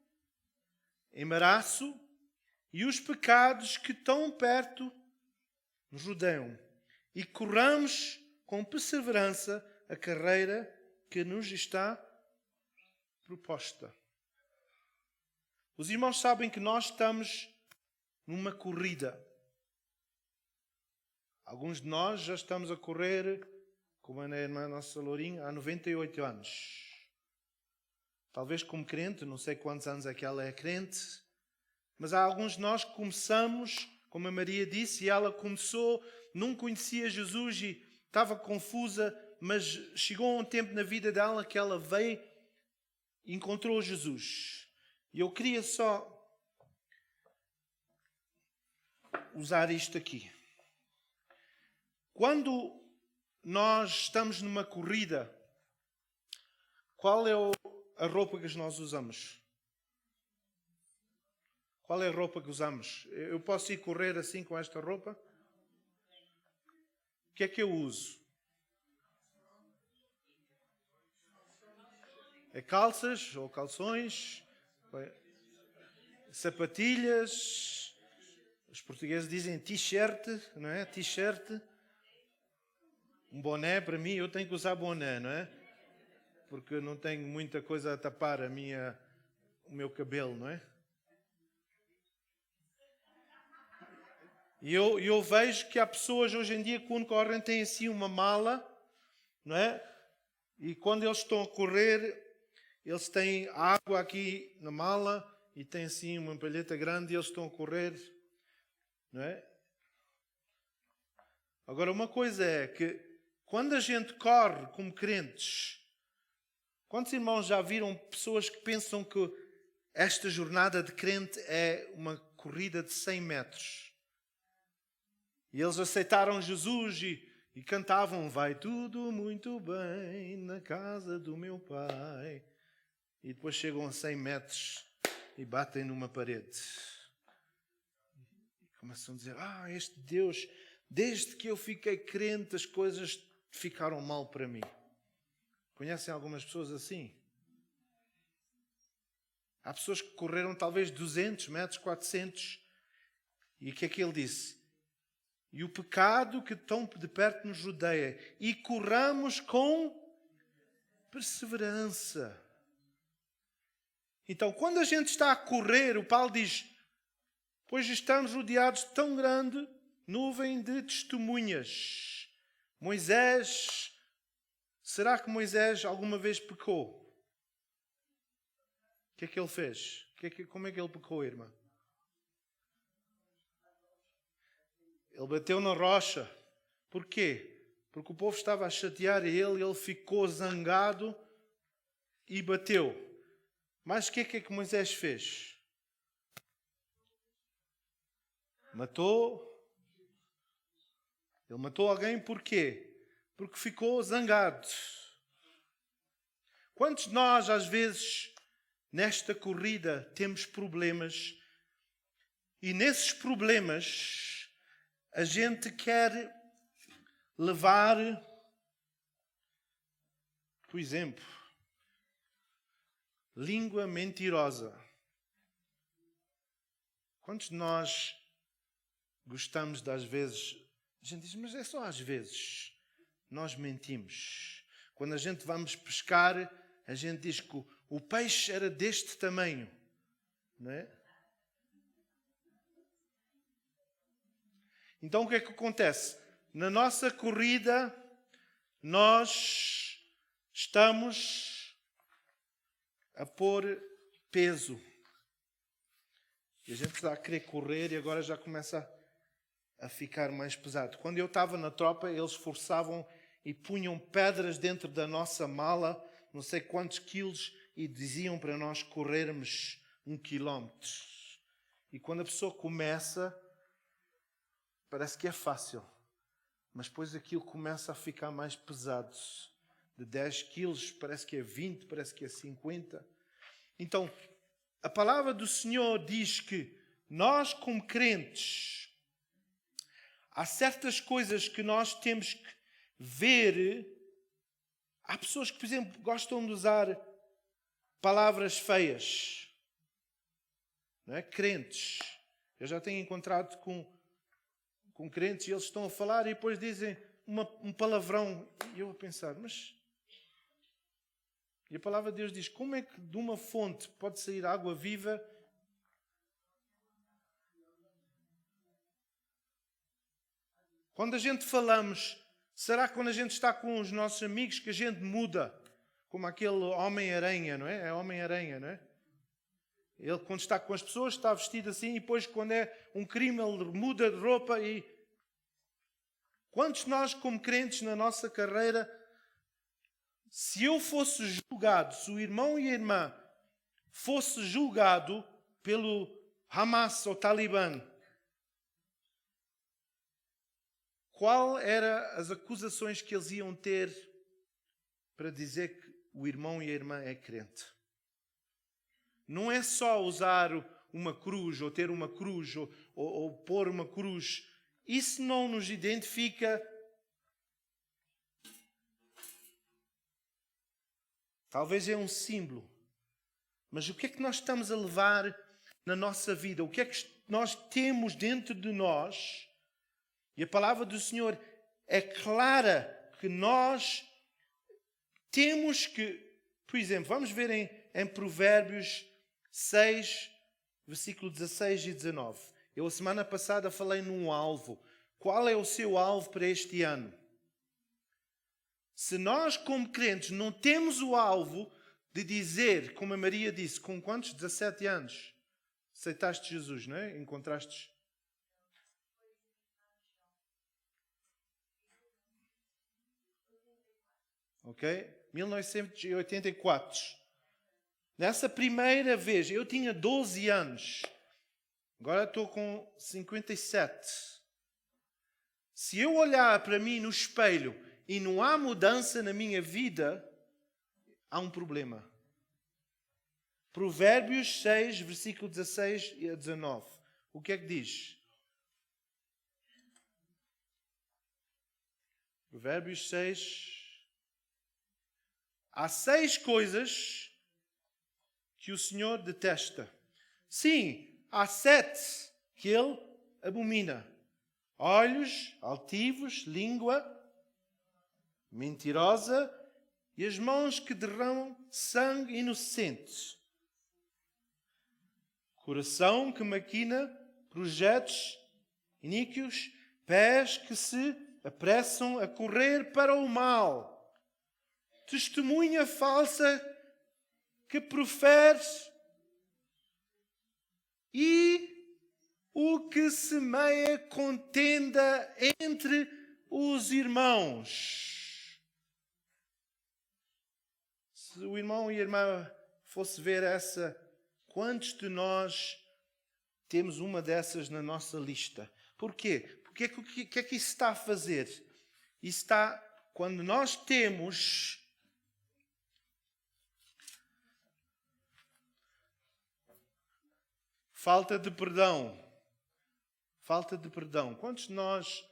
embaraço e os pecados que tão perto nos rodeiam e corramos com perseverança a carreira que nos está proposta. Os irmãos sabem que nós estamos numa corrida. Alguns de nós já estamos a correr, como a irmã nossa Lourinha, há 98 anos. Talvez como crente, não sei quantos anos é que ela é crente, mas há alguns de nós que começamos, como a Maria disse, e ela começou, não conhecia Jesus e estava confusa, mas chegou um tempo na vida dela que ela veio e encontrou Jesus. E eu queria só usar isto aqui. Quando nós estamos numa corrida, qual é a roupa que nós usamos? Qual é a roupa que usamos? Eu posso ir correr assim com esta roupa? O que é que eu uso? É calças ou calções, sapatilhas. Os portugueses dizem t-shirt, não é? T-shirt. Um boné, para mim, eu tenho que usar boné, não é? Porque eu não tenho muita coisa a tapar o meu cabelo, não é? E eu vejo que há pessoas hoje em dia que quando correm têm assim uma mala, não é? E quando eles estão a correr, eles têm água aqui na mala e têm assim uma palheta grande e eles estão a correr, não é? Agora, uma coisa é que quando a gente corre como crentes, quantos irmãos já viram pessoas que pensam que esta jornada de crente é uma corrida de 100 metros? E eles aceitaram Jesus e cantavam: vai tudo muito bem na casa do meu pai. E depois chegam a 100 metros e batem numa parede. E começam a dizer: este Deus, desde que eu fiquei crente, as coisas ficaram mal para mim. Conhecem algumas pessoas assim? Há pessoas que correram talvez 200 metros, 400. E o que é que ele disse? E o pecado que tão de perto nos rodeia. E corramos com perseverança. Então, quando a gente está a correr, o Paulo diz: pois estamos rodeados de tão grande nuvem de testemunhas. Moisés, será que Moisés alguma vez pecou? O que é que ele fez? Como é que ele pecou, irmã? Ele bateu na rocha. Porquê? Porque o povo estava a chatear ele ficou zangado e bateu. Mas o que é que Moisés fez? Matou. Ele matou alguém porquê? Porque ficou zangado. Quantos de nós, às vezes, nesta corrida, temos problemas e nesses problemas a gente quer levar, por exemplo, língua mentirosa. Quantos de nós gostamos de, às vezes, a gente diz, mas é só às vezes, nós mentimos. Quando a gente vamos pescar, a gente diz que o peixe era deste tamanho, não é? Então o que é que acontece? Na nossa corrida, nós estamos a pôr peso. E a gente está a querer correr e agora já começa a ficar mais pesado. Quando eu estava na tropa, eles forçavam e punham pedras dentro da nossa mala, não sei quantos quilos, e diziam para nós corrermos 1 quilómetro. E quando a pessoa começa, parece que é fácil, mas depois aquilo começa a ficar mais pesado. De 10 quilos parece que é 20, parece que é 50. Então, a palavra do Senhor diz que nós, como crentes, há certas coisas que nós temos que ver. Há pessoas que, por exemplo, gostam de usar palavras feias. Não é? Crentes. Eu já tenho encontrado com crentes e eles estão a falar e depois dizem um palavrão. E eu a pensar, mas... E a palavra de Deus diz, como é que de uma fonte pode sair água viva? Quando a gente falamos, será que quando a gente está com os nossos amigos que a gente muda? Como aquele Homem-Aranha, não é? É Homem-Aranha, não é? Ele quando está com as pessoas está vestido assim e depois quando é um crime ele muda de roupa e... Quantos de nós como crentes na nossa carreira, se eu fosse julgado, se o irmão e a irmã fosse julgado pelo Hamas ou Talibã, qual era as acusações que eles iam ter para dizer que o irmão e a irmã é crente? Não é só usar uma cruz, ou ter uma cruz, ou pôr uma cruz. Isso não nos identifica. Talvez é um símbolo. Mas o que é que nós estamos a levar na nossa vida? O que é que nós temos dentro de nós? E a palavra do Senhor é clara que nós temos que, por exemplo, vamos ver em Provérbios 6, versículo 16 e 19. Eu, a semana passada, falei num alvo. Qual é o seu alvo para este ano? Se nós, como crentes, não temos o alvo de dizer, como a Maria disse, com quantos? 17 anos? Aceitaste Jesus, não é? Encontraste. Ok? 1984. Nessa primeira vez, eu tinha 12 anos. Agora estou com 57. Se eu olhar para mim no espelho e não há mudança na minha vida, há um problema. Provérbios 6, versículo 16 e 19. O que é que diz? Provérbios 6. Há 6 coisas que o Senhor detesta. Sim, há 7 que Ele abomina. Olhos altivos, língua mentirosa e as mãos que derramam sangue inocente. Coração que maquina projetos iníquos, pés que se apressam a correr para o mal. Testemunha falsa que profere e o que semeia contenda entre os irmãos. Se o irmão e a irmã fosse ver essa, quantos de nós temos uma dessas na nossa lista? Porquê? Porque o que é que isso está a fazer? Isso está, quando nós temos falta de perdão. Falta de perdão. Quantos de nós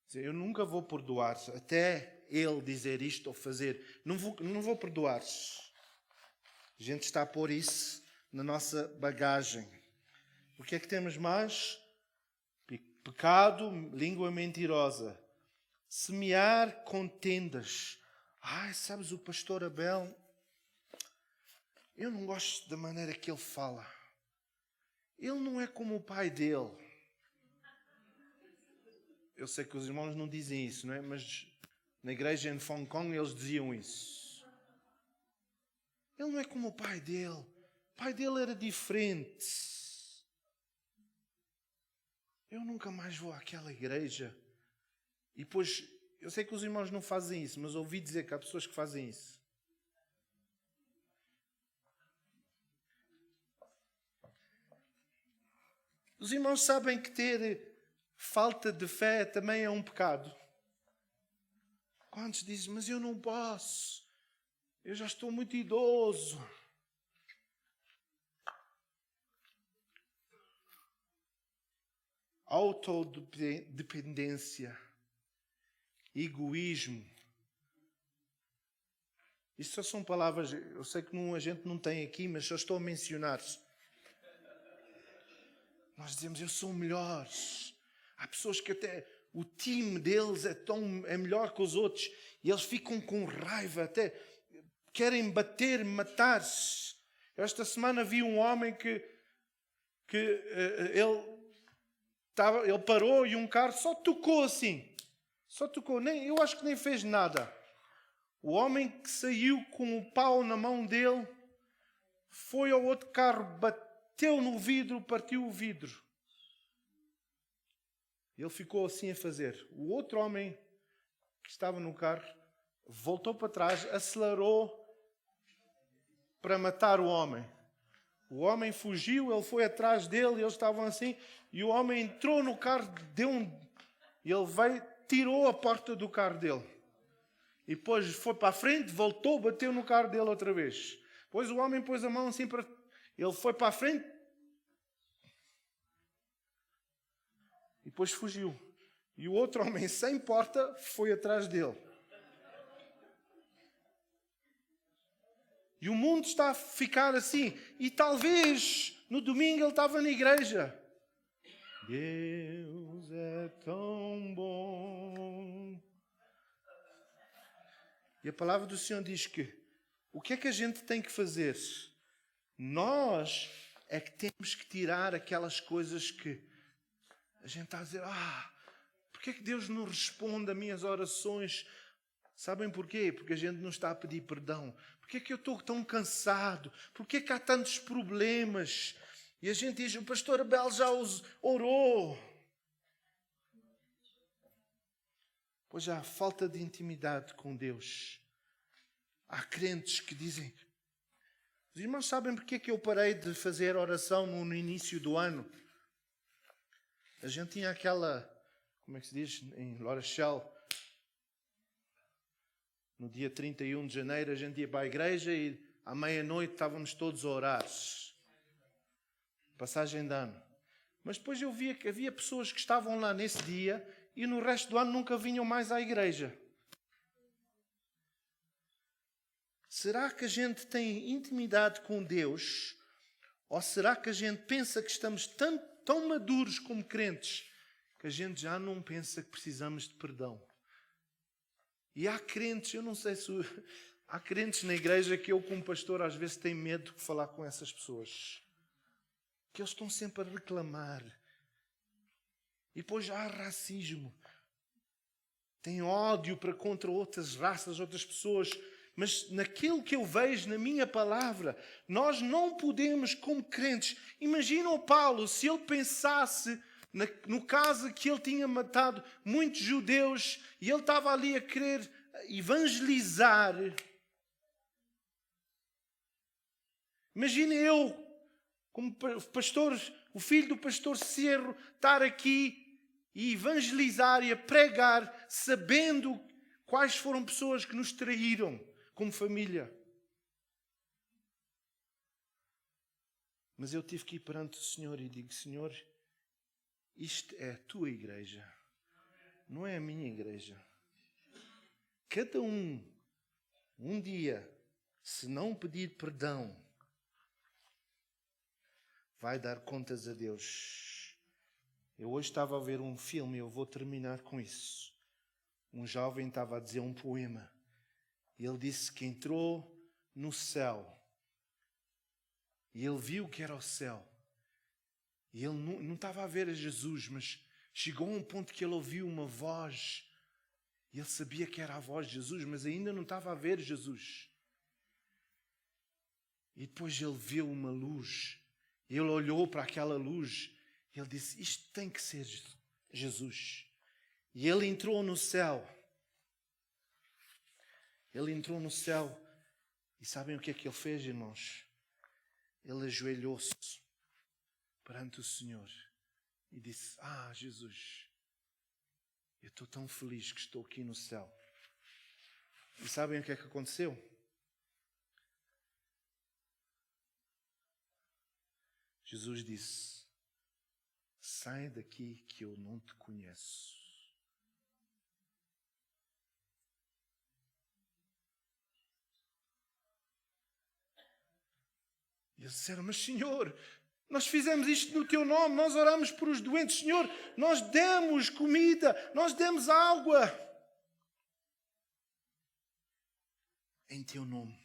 dizem, eu nunca vou perdoar até ele dizer isto ou fazer. Não vou perdoar. A gente está a pôr isso na nossa bagagem. O que é que temos mais? Pecado, língua mentirosa. Semear contendas. Ai, sabes, o pastor Abel, eu não gosto da maneira que ele fala. Ele não é como o pai dele. Eu sei que os irmãos não dizem isso, não é? Mas na igreja em Hong Kong eles diziam isso. Ele não é como o pai dele. O pai dele era diferente. Eu nunca mais vou àquela igreja. E depois, eu sei que os irmãos não fazem isso, mas ouvi dizer que há pessoas que fazem isso. Os irmãos sabem que ter falta de fé também é um pecado. Quantos dizem, mas eu não posso, eu já estou muito idoso. Autodependência, egoísmo. Isto só são palavras, eu sei que a gente não tem aqui, mas só estou a mencionar. Nós dizemos, eu sou melhor. Há pessoas que até o time deles é melhor que os outros. E eles ficam com raiva, até querem bater, matar-se. Esta semana vi um homem que ele parou e um carro só tocou assim. Só tocou. Eu acho que nem fez nada. O homem que saiu com o pau na mão dele foi ao outro carro, bateu no vidro, partiu o vidro. Ele ficou assim a fazer. O outro homem que estava no carro voltou para trás, acelerou para matar o homem. O homem fugiu, ele foi atrás dele, eles estavam assim, e o homem entrou no carro, ele veio, tirou a porta do carro dele. E depois foi para a frente, voltou, bateu no carro dele outra vez. Depois o homem pôs a mão assim para... Ele foi para a frente e depois fugiu. E o outro homem sem porta foi atrás dele. E o mundo está a ficar assim. E talvez no domingo ele estava na igreja. Deus é tão bom. E a palavra do Senhor diz que o que é que a gente tem que fazer? Nós é que temos que tirar aquelas coisas que a gente está a dizer, porque é que Deus não responde a minhas orações? Sabem porquê? Porque a gente não está a pedir perdão. Porquê é que eu estou tão cansado? Porquê é que há tantos problemas? E a gente diz, o pastor Abel já orou. Pois há falta de intimidade com Deus. Há crentes que dizem, os irmãos sabem porque é que eu parei de fazer oração no início do ano? A gente tinha aquela, como é que se diz, em La Rochelle, no dia 31 de janeiro a gente ia para a igreja e à meia-noite estávamos todos a orar. Passagem de ano. Mas depois eu via que havia pessoas que estavam lá nesse dia e no resto do ano nunca vinham mais à igreja. Será que a gente tem intimidade com Deus? Ou será que a gente pensa que estamos tão maduros como crentes que a gente já não pensa que precisamos de perdão? E há crentes, eu não sei se... Há crentes na igreja que eu, como pastor, às vezes tenho medo de falar com essas pessoas. Que eles estão sempre a reclamar. E depois há racismo. Tem ódio para contra outras raças, outras pessoas. Mas naquilo que eu vejo na minha palavra, nós não podemos, como crentes... Imagina o Paulo, se ele pensasse no caso que ele tinha matado muitos judeus e ele estava ali a querer evangelizar. Imagina eu, como pastor, o filho do pastor Cerro, estar aqui e evangelizar e a pregar, sabendo quais foram pessoas que nos traíram como família. Mas eu tive que ir perante o Senhor e digo, Senhor, isto é a tua igreja, não é a minha igreja. Cada um dia, se não pedir perdão, vai dar contas a Deus. Eu hoje estava a ver um filme e eu vou terminar com isso. Um jovem estava a dizer um poema. E ele disse que entrou no céu. E ele viu que era o céu. E ele não estava a ver a Jesus, mas chegou a um ponto que ele ouviu uma voz. E ele sabia que era a voz de Jesus, mas ainda não estava a ver Jesus. E depois ele viu uma luz. Ele olhou para aquela luz. E ele disse, isto tem que ser Jesus. E ele entrou no céu. Ele entrou no céu. E sabem o que é que ele fez, irmãos? Ele ajoelhou-se perante o Senhor e disse, Jesus, eu estou tão feliz que estou aqui no céu. E sabem o que é que aconteceu? Jesus disse, sai daqui que eu não te conheço. E eles disseram, mas Senhor, nós fizemos isto no teu nome, nós oramos por os doentes, Senhor, nós demos comida, nós demos água. Em teu nome.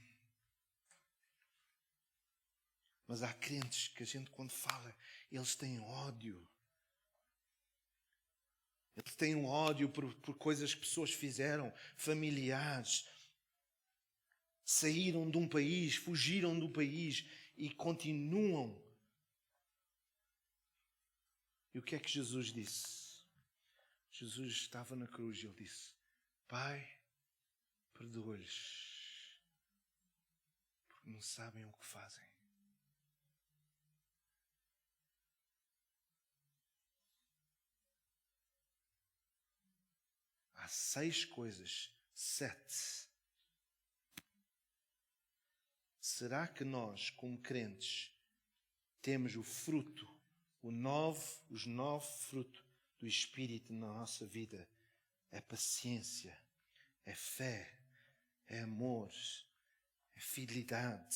Mas há crentes que a gente quando fala, eles têm ódio. Eles têm um ódio por coisas que pessoas fizeram, familiares. Saíram de um país, fugiram do país e continuam. E o que é que Jesus disse? Jesus estava na cruz e ele disse, Pai, perdoa-lhes, porque não sabem o que fazem. Há 6 coisas, 7. Será que nós, como crentes, temos o fruto, os 9 frutos do Espírito na nossa vida? É paciência, é fé, é amor, é fidelidade.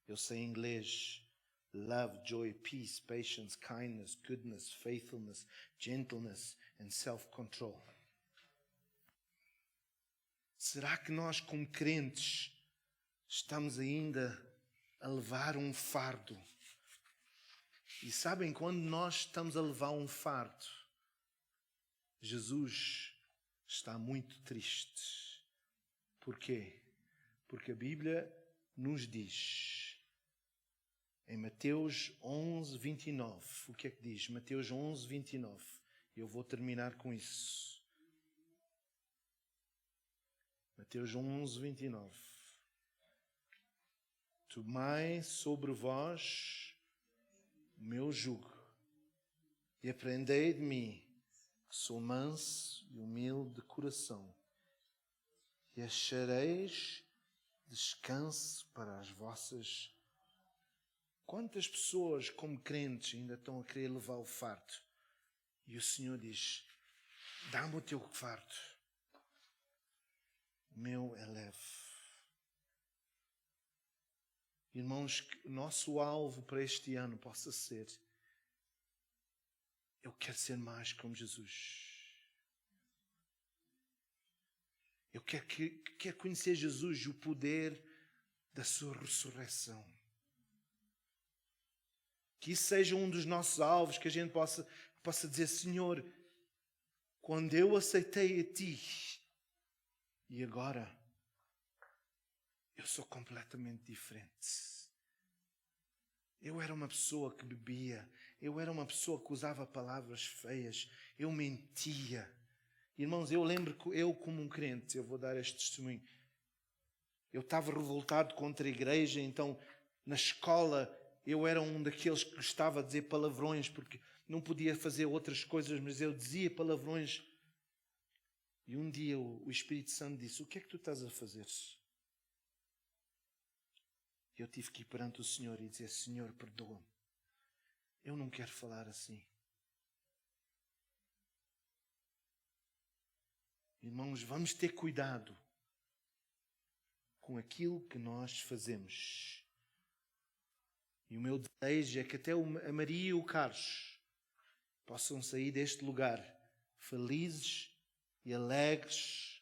Eu sei em inglês: love, joy, peace, patience, kindness, goodness, faithfulness, gentleness and self-control. Será que nós, como crentes, estamos ainda a levar um fardo? E sabem, quando nós estamos a levar um fardo, Jesus está muito triste. Porquê? Porque a Bíblia nos diz, em Mateus 11, 29, o que é que diz? Mateus 11, 29. Eu vou terminar com isso. Mateus 11, 29. Tomai sobre vós o meu jugo e aprendei de mim, que sou manso e humilde de coração, e achareis descanso para as vossas. Quantas pessoas, como crentes, ainda estão a querer levar o fardo? E o Senhor diz: dá-me o teu fardo. O meu é leve. Irmãos, que o nosso alvo para este ano possa ser: eu quero ser mais como Jesus. Eu quero conhecer Jesus e o poder da sua ressurreição. Que isso seja um dos nossos alvos, que a gente possa dizer: Senhor, quando eu aceitei a Ti, e agora eu sou completamente diferente. Eu era uma pessoa que bebia, eu era uma pessoa que usava palavras feias, eu mentia. Irmãos, eu lembro que eu, como um crente, eu vou dar este testemunho, eu estava revoltado contra a igreja, então na escola eu era um daqueles que gostava de dizer palavrões, porque não podia fazer outras coisas, mas eu dizia palavrões. E um dia o Espírito Santo disse: o que é que tu estás a fazer? Eu tive que ir perante o Senhor e dizer: Senhor, perdoa-me. Eu não quero falar assim. Irmãos, vamos ter cuidado com aquilo que nós fazemos. E o meu desejo é que até a Maria e o Carlos possam sair deste lugar felizes e alegres,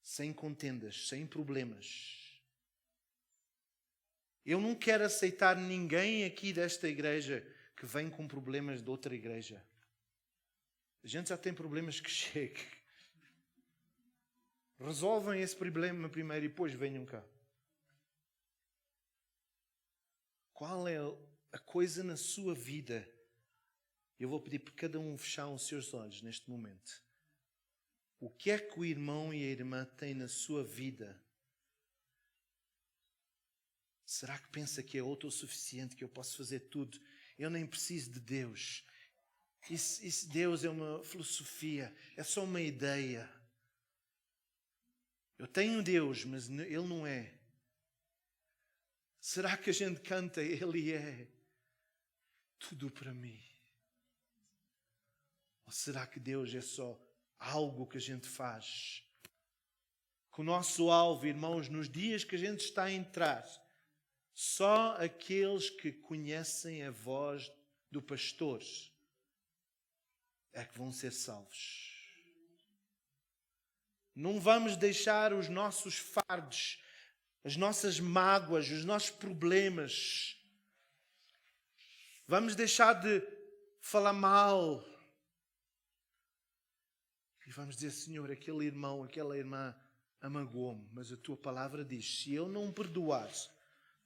sem contendas, sem problemas. Eu não quero aceitar ninguém aqui desta igreja que vem com problemas de outra igreja. A gente já tem problemas que chegue. Resolvem esse problema primeiro e depois venham cá. Qual é a coisa na sua vida? Eu vou pedir para cada um fechar os seus olhos neste momento. O que é que o irmão e a irmã têm na sua vida? Será que pensa que é autossuficiente, que eu posso fazer tudo? Eu nem preciso de Deus. Isso Deus é uma filosofia, é só uma ideia. Eu tenho Deus, mas Ele não é. Será que a gente canta Ele é tudo para mim? Ou será que Deus é só algo que a gente faz? Que o nosso alvo, irmãos, nos dias que a gente está a entrar, só aqueles que conhecem a voz do pastor é que vão ser salvos. Não vamos deixar os nossos fardos, as nossas mágoas, os nossos problemas. Vamos deixar de falar mal. E vamos dizer: Senhor, aquele irmão, aquela irmã amagoou-me, mas a tua palavra diz: se eu não perdoar,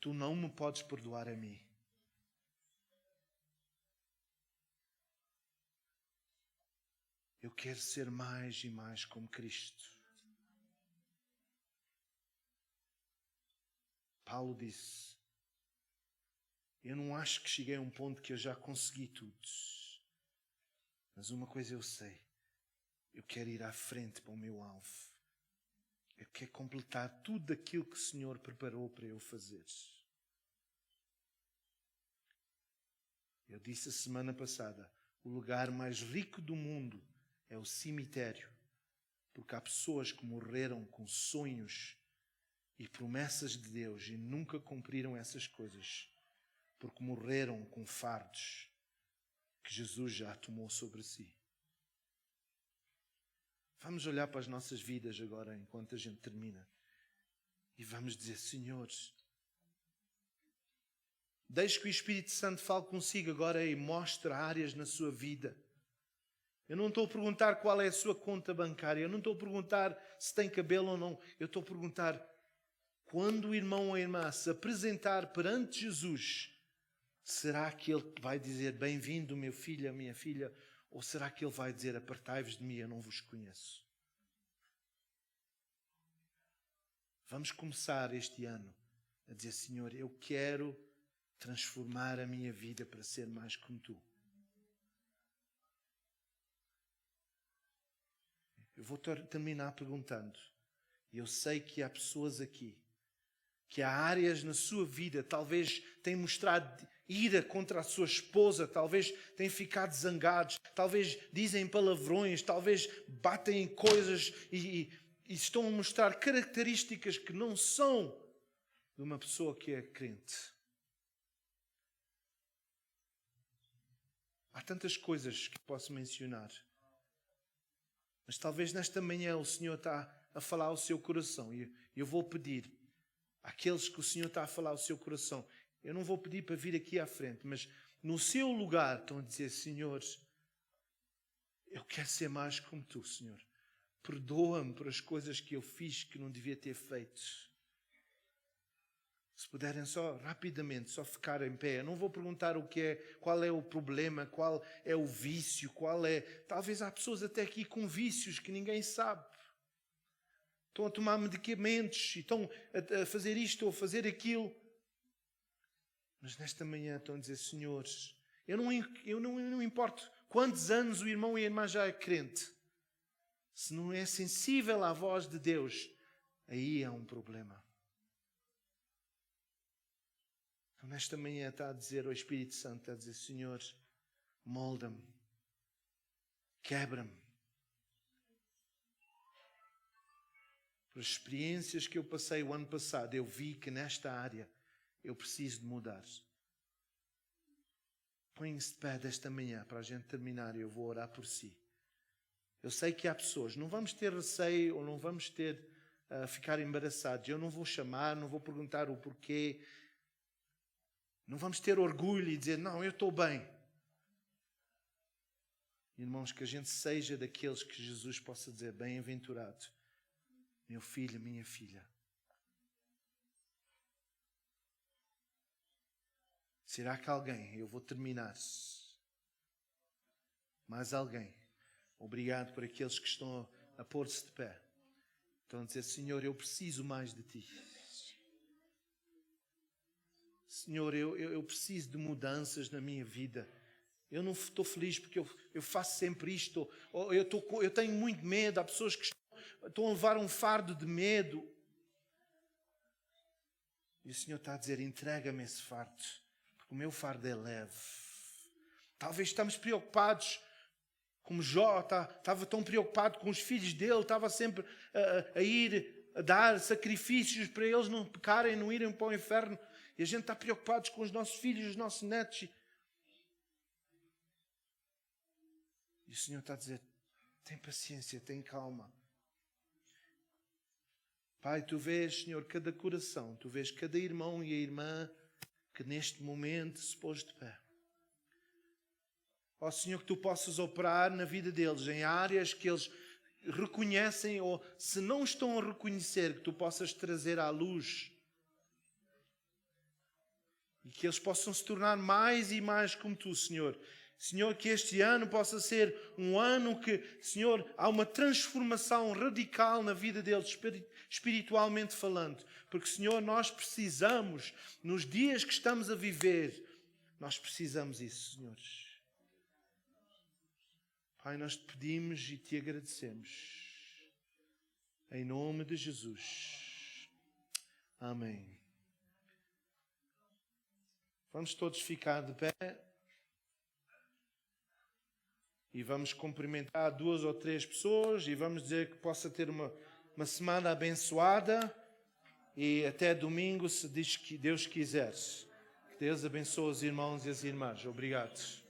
tu não me podes perdoar a mim. Eu quero ser mais e mais como Cristo. Paulo disse: eu não acho que cheguei a um ponto que eu já consegui tudo. Mas uma coisa eu sei: eu quero ir à frente para o meu alvo. Eu quero completar tudo aquilo que o Senhor preparou para eu fazer. Eu disse a semana passada: o lugar mais rico do mundo é o cemitério, Porque há pessoas que morreram com sonhos e promessas de Deus e nunca cumpriram essas coisas, porque morreram com fardos que Jesus já tomou sobre si. Vamos olhar para as nossas vidas agora, enquanto a gente termina, e vamos dizer: Senhor, deixe que o Espírito Santo fale consigo agora e mostre áreas na sua vida. Eu não estou a perguntar qual é a sua conta bancária, eu não estou a perguntar se tem cabelo ou não, eu estou a perguntar: quando o irmão ou a irmã se apresentar perante Jesus, será que ele vai dizer: bem-vindo, meu filho, a minha filha? Ou será que ele vai dizer: apartai-vos de mim, eu não vos conheço? Vamos começar este ano a dizer: Senhor, eu quero transformar a minha vida para ser mais como Tu. Eu vou terminar perguntando. Eu sei que há pessoas aqui, que há áreas na sua vida, talvez têm mostrado ira contra a sua esposa, talvez têm ficado zangados, talvez dizem palavrões, talvez batem em coisas e estão a mostrar características que não são de uma pessoa que é crente. Há tantas coisas que posso mencionar, mas talvez nesta manhã o Senhor está a falar ao seu coração e eu vou pedir àqueles que o Senhor está a falar ao seu coração, eu não vou pedir para vir aqui à frente, mas no seu lugar estão a dizer: Senhor, eu quero ser mais como Tu, Senhor. Perdoa-me por as coisas que eu fiz que não devia ter feito. Se puderem só rapidamente, só ficar em pé. Eu não vou perguntar qual é o problema, qual é o vício, talvez há pessoas até aqui com vícios que ninguém sabe. Estão a tomar medicamentos e estão a fazer isto ou a fazer aquilo. Mas nesta manhã estão a dizer: Senhor, eu não importo quantos anos o irmão e a irmã já é crente. Se não é sensível à voz de Deus, aí há um problema. Então nesta manhã está a dizer ao Espírito Santo, está a dizer: Senhor, molda-me, quebra-me. Por experiências que eu passei o ano passado, eu vi que nesta área eu preciso de mudar. Põe-se de pé desta manhã para a gente terminar e eu vou orar por si. Eu sei que há pessoas, não vamos ter receio ou não vamos ficar embaraçados. Eu não vou chamar, não vou perguntar o porquê. Não vamos ter orgulho e dizer: não, eu estou bem. Irmãos, que a gente seja daqueles que Jesus possa dizer: bem-aventurado, meu filho, minha filha. Será que alguém, eu vou terminar, mais alguém, obrigado por aqueles que estão a pôr-se de pé, estão a dizer: Senhor, eu preciso mais de Ti. Senhor, eu preciso de mudanças na minha vida. Eu não estou feliz porque eu faço sempre isto, ou eu tenho muito medo. Há pessoas que estão a levar um fardo de medo. E o Senhor está a dizer: entrega-me esse fardo, porque o meu fardo é leve. Talvez estamos preocupados, como Jó estava tão preocupado com os filhos dele, estava sempre a ir a dar sacrifícios para eles não pecarem, não irem para o inferno. E a gente está preocupado com os nossos filhos, os nossos netos. E o Senhor está a dizer: tem paciência, tem calma. Pai, Tu vês, Senhor, cada coração, Tu vês cada irmão e a irmã que neste momento se pôs de pé. Ó Senhor, que Tu possas operar na vida deles, em áreas que eles reconhecem, ou se não estão a reconhecer, que Tu possas trazer à luz. E que eles possam se tornar mais e mais como Tu, Senhor. Senhor, que este ano possa ser um ano que, Senhor, há uma transformação radical na vida deles, espiritualmente falando. Porque, Senhor, nós precisamos, nos dias que estamos a viver, nós precisamos isso, Senhor. Pai, nós Te pedimos e Te agradecemos. Em nome de Jesus. Amém. Vamos todos ficar de pé. e vamos cumprimentar 2 ou 3 pessoas e vamos dizer que possa ter uma semana abençoada e até domingo, se Deus quiser. Que Deus abençoe os irmãos e as irmãs. Obrigado.